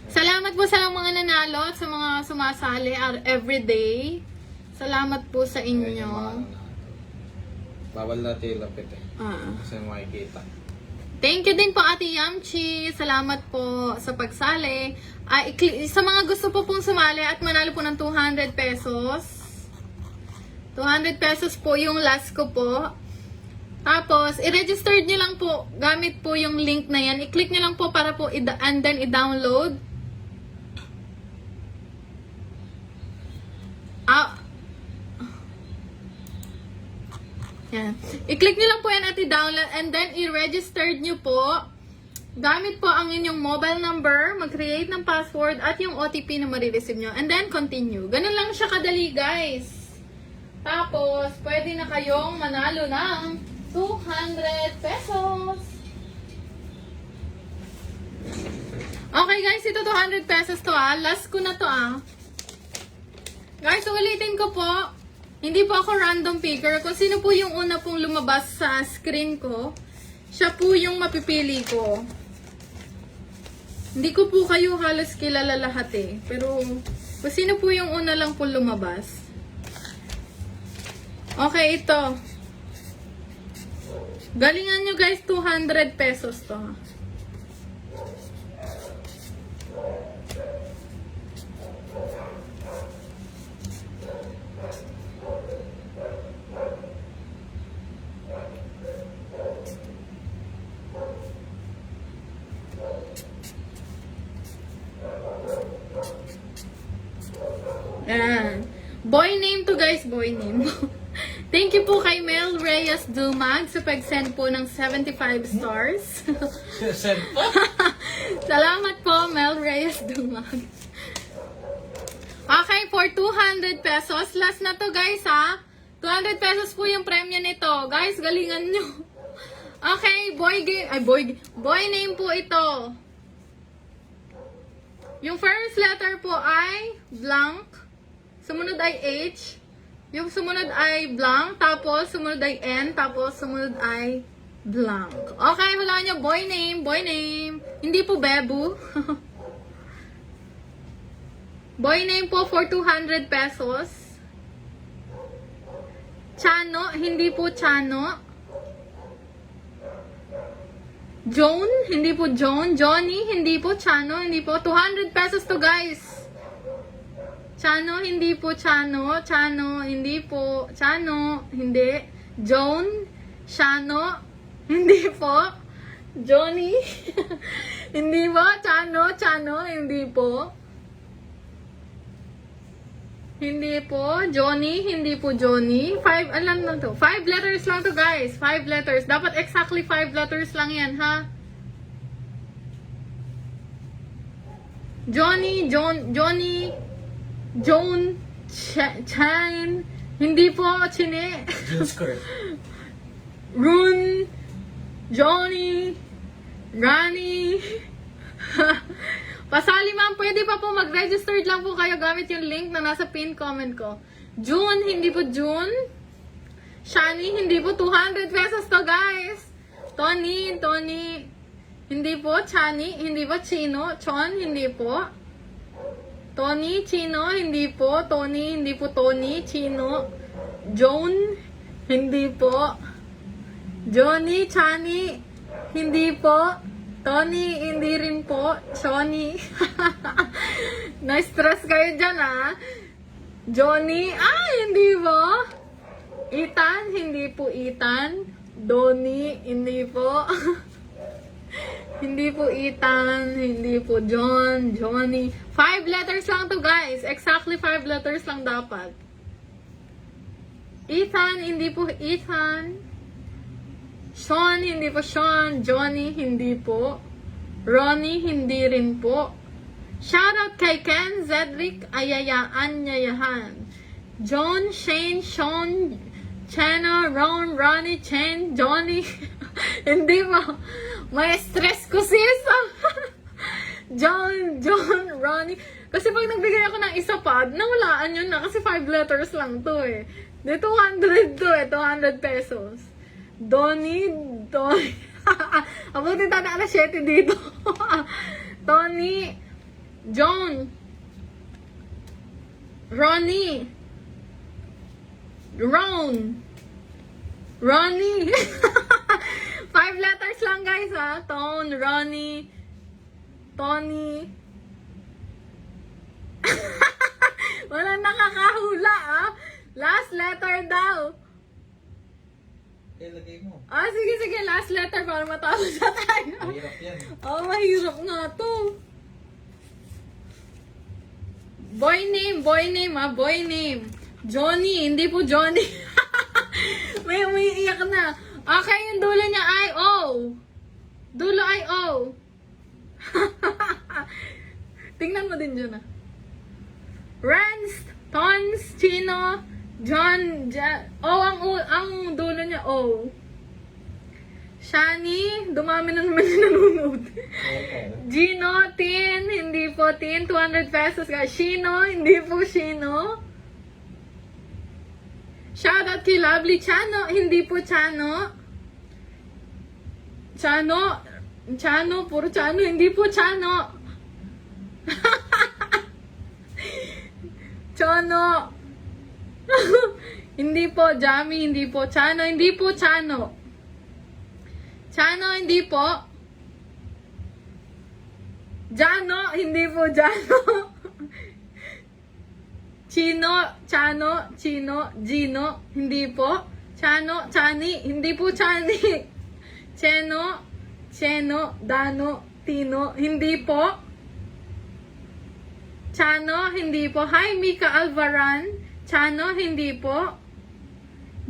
Salamat po sa mga nanalo at sa mga sumasali everyday. Salamat po sa inyo. Bawal na tilapit eh. Kasi makikita. Thank you din po Ate Yamchi. Salamat po sa pagsali. Sa mga gusto po pong sumali at manalo po ng 200 pesos. 200 pesos po yung last ko po. Tapos, i-register nyo lang po. Gamit po yung link na yan. I-click nyo lang po para po and then i-download. Yan. I-click nyo lang po yan at i-download and then i-registered nyo po. Gamit po ang inyong mobile number, mag-create ng password at yung OTP na marireceive nyo. And then continue. Ganun lang siya kadali, guys. Tapos, pwede na kayong manalo ng 200 pesos. Okay guys, ito 200 pesos to Last ko na to Guys, ulitin ko po. Hindi po ako random picker. Kung sino po yung una pong lumabas sa screen ko, siya po yung mapipili ko. Hindi ko po kayo halos kilala lahat Pero, kung sino po yung una lang po lumabas. Okay, ito. Galingan nyo guys, 200 pesos to Ayan. Boy name to guys, boy name. Thank you po kay Mel Reyes Dumag sa pag-send po ng 75 stars. Send po? Salamat po, Mel Reyes Dumag. Okay, for 200 pesos. Last na to guys 200 pesos po yung premyo nito. Guys, galingan nyo. Okay, boy name po ito. Yung first letter po ay blank. Sumunod ay H. Yung sumunod ay blank. Tapos sumunod ay N. Tapos sumunod ay blank. Okay, wala nyo. Boy name. Hindi po Bebu. Boy name po for 200 pesos. Chano. Hindi po Chano. Joan. Hindi po Joan. Johnny. Hindi po Chano. Hindi po. 200 pesos to guys. Chano, hindi po Chano. Chano, hindi po. Chano, hindi. Joan, Shano, hindi po. Johnny, hindi po. Chano, hindi po. Hindi po. Johnny, hindi po Johnny. 5 letters lang to guys. 5 letters. Dapat exactly 5 letters lang yan, ha? Johnny, Joan, Chan, hindi po, Chine, Rune, Johnny, Rani, pasali ma'am, pwede pa po mag-registered lang po kayo gamit yung link na nasa pin comment ko. June, hindi po June, Shani, hindi po 200 pesos to guys. Tony, hindi po, Chani, hindi po Chino, Chon, hindi po. Tony, Chino, hindi po. Tony, hindi po Tony. Chino. Joan, hindi po. Johnny, Chani, hindi po. Tony, hindi rin po. Shoni. Na-stress kayo dyan, Johnny, hindi po. Ethan, hindi po Ethan. Donnie, hindi po. Hindi po Ethan, hindi po John, Johnny. 5 letters lang to guys. Exactly 5 letters lang dapat. Ethan, hindi po Ethan. Sean, hindi po Sean. Johnny, hindi po. Ronnie, hindi rin po. Shoutout kay Ken, Zedric, Ayayaan, Yayahan. John, Shane, Sean, Chana, Ron, Ronnie, Chen, Johnny. Hindi po. May stress ko sis. John, Ronnie. Kasi pag nagbigay ako ng isa pa, nawalaan yun na. Kasi 5 letters lang to Di 200 to 200 pesos. Donnie. Abutin tata na 7 dito. Tony. John. Ronnie. Ronnie. 5 letters lang guys Tone, Ronnie, Tony. Walang nakakahula Last letter daw. Lagay mo. Sige, last letter para matalo siya tayo. Mahirap yan. Mahirap nga to. Boy name Boy name. Johnny, hindi po Johnny. May umiiyak na. Okay, yung dulo niya ay O. Dulo ay O. Tingnan mo din dyan, ah. Rans, Tons, Chino, John, ang dulo niya O. Shani, dumami na naman yung nanonood. Gino, Tin, hindi po Tin, 200 pesos ka. Shino, hindi po Shino. Shoutout kay Lovely Chano, hindi po Chano. Chano, puro Chano, hindi po Chano. Chano. Hindi po, Jami, hindi po Chano, hindi po Chano. Chano, hindi po. Jano, hindi po Jano. Chino, Chano, Chino, Gino, hindi po. Chano, Chani, hindi po Chani. Cheno, Cheno, Dano, Tino, hindi po. Chano, hindi po. Hi, Mika Alvaran. Chano, hindi po.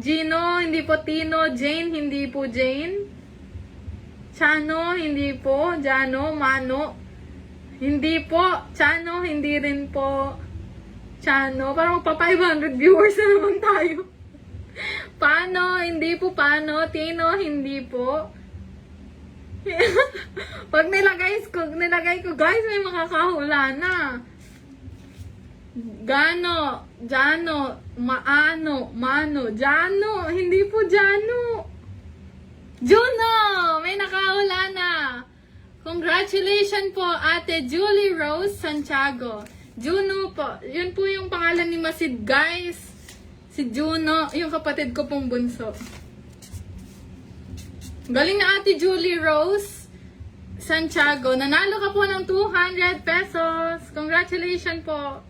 Gino, hindi po. Tino, Jane, hindi po Jane. Chano, hindi po. Jano, Mano, hindi po. Chano, hindi rin po. Chano, parang magpa 500 viewers na naman tayo. Pano, hindi po Pano. Tino, hindi po. Pag nilagay ko, guys, may makakahula na. Gano, Jano, Maano, Mano, Jano, hindi po Jano. Juno, may nakahula na. Congratulations po, Ate Julie Rose Santiago. Juno po, yun po yung pangalan ni Masid, guys. Si Juno, yung kapatid ko pong bunso. Galing na Ate Julie Rose Santiago. Nanalo ka po ng 200 pesos. Congratulations po.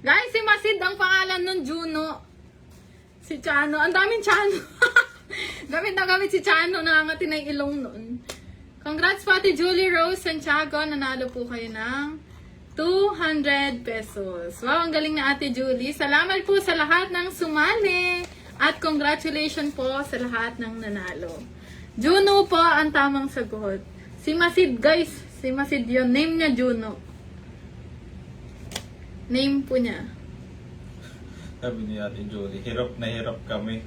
Guys, si Masid ang pangalan nun, Juno. Si Chano. Ang daming Chano. Gamit na gamit si Chano. Nangangati na yung ilong nun. Congrats po Ate Julie Rose Santiago. Nanalo po kayo ng 200 pesos. Wow, ang galing na Ate Julie. Salamat po sa lahat ng sumali. At congratulations po sa lahat ng nanalo. Juno po ang tamang sagot. Si Masid, guys. Si Masid yun. Name niya Juno. Name po niya. Sabi ni Ate Julie, hirap na hirap kami.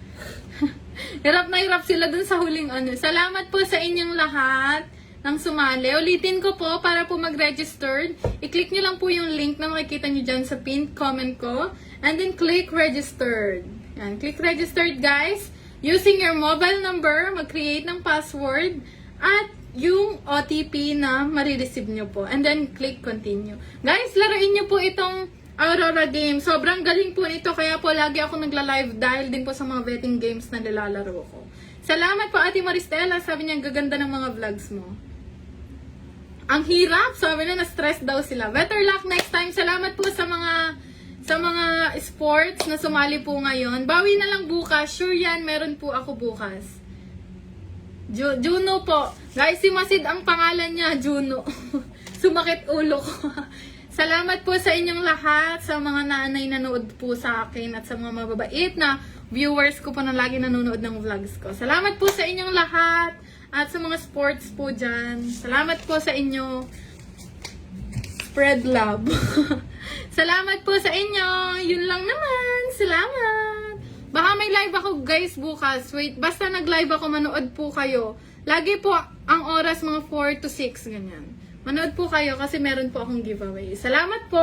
Hirap na hirap sila dun sa huling ano. Salamat po sa inyong lahat ng sumali. Ulitin ko po para po mag-registered. I-click nyo lang po yung link na makikita nyo dyan sa pinned comment ko. And then click registered. Yan. Click registered, guys. Using your mobile number, mag-create ng password at yung OTP na marireceive nyo po. And then click continue. Guys, laruin nyo po itong Aurora game. Sobrang galing po nito. Kaya po lagi ako nagla-live dahil din po sa mga betting games na nilalaro ko. Salamat po Ate Maristela. Sabi niya, gaganda ng mga vlogs mo. Ang hirap. Sabi na, na-stress daw sila. Better luck next time. Salamat po sa mga sports na sumali po ngayon. Bawi na lang bukas. Sure yan, meron po ako bukas. Juno po. Guys, si Masid ang pangalan niya, Juno. Sumakit ulo ko. Salamat po sa inyong lahat, sa mga nanay nanood po sa akin at sa mga mababait na viewers ko po na lagi nanonood ng vlogs ko. Salamat po sa inyong lahat at sa mga sports po dyan. Salamat po sa inyo. Spread love. Salamat po sa inyo. Yun lang naman. Salamat. Baka may live ako guys bukas. Wait, basta nag-live ako, manood po kayo. Lagi po ang oras mga 4 to 6, ganyan. Manood po kayo kasi meron po akong giveaway. Salamat po!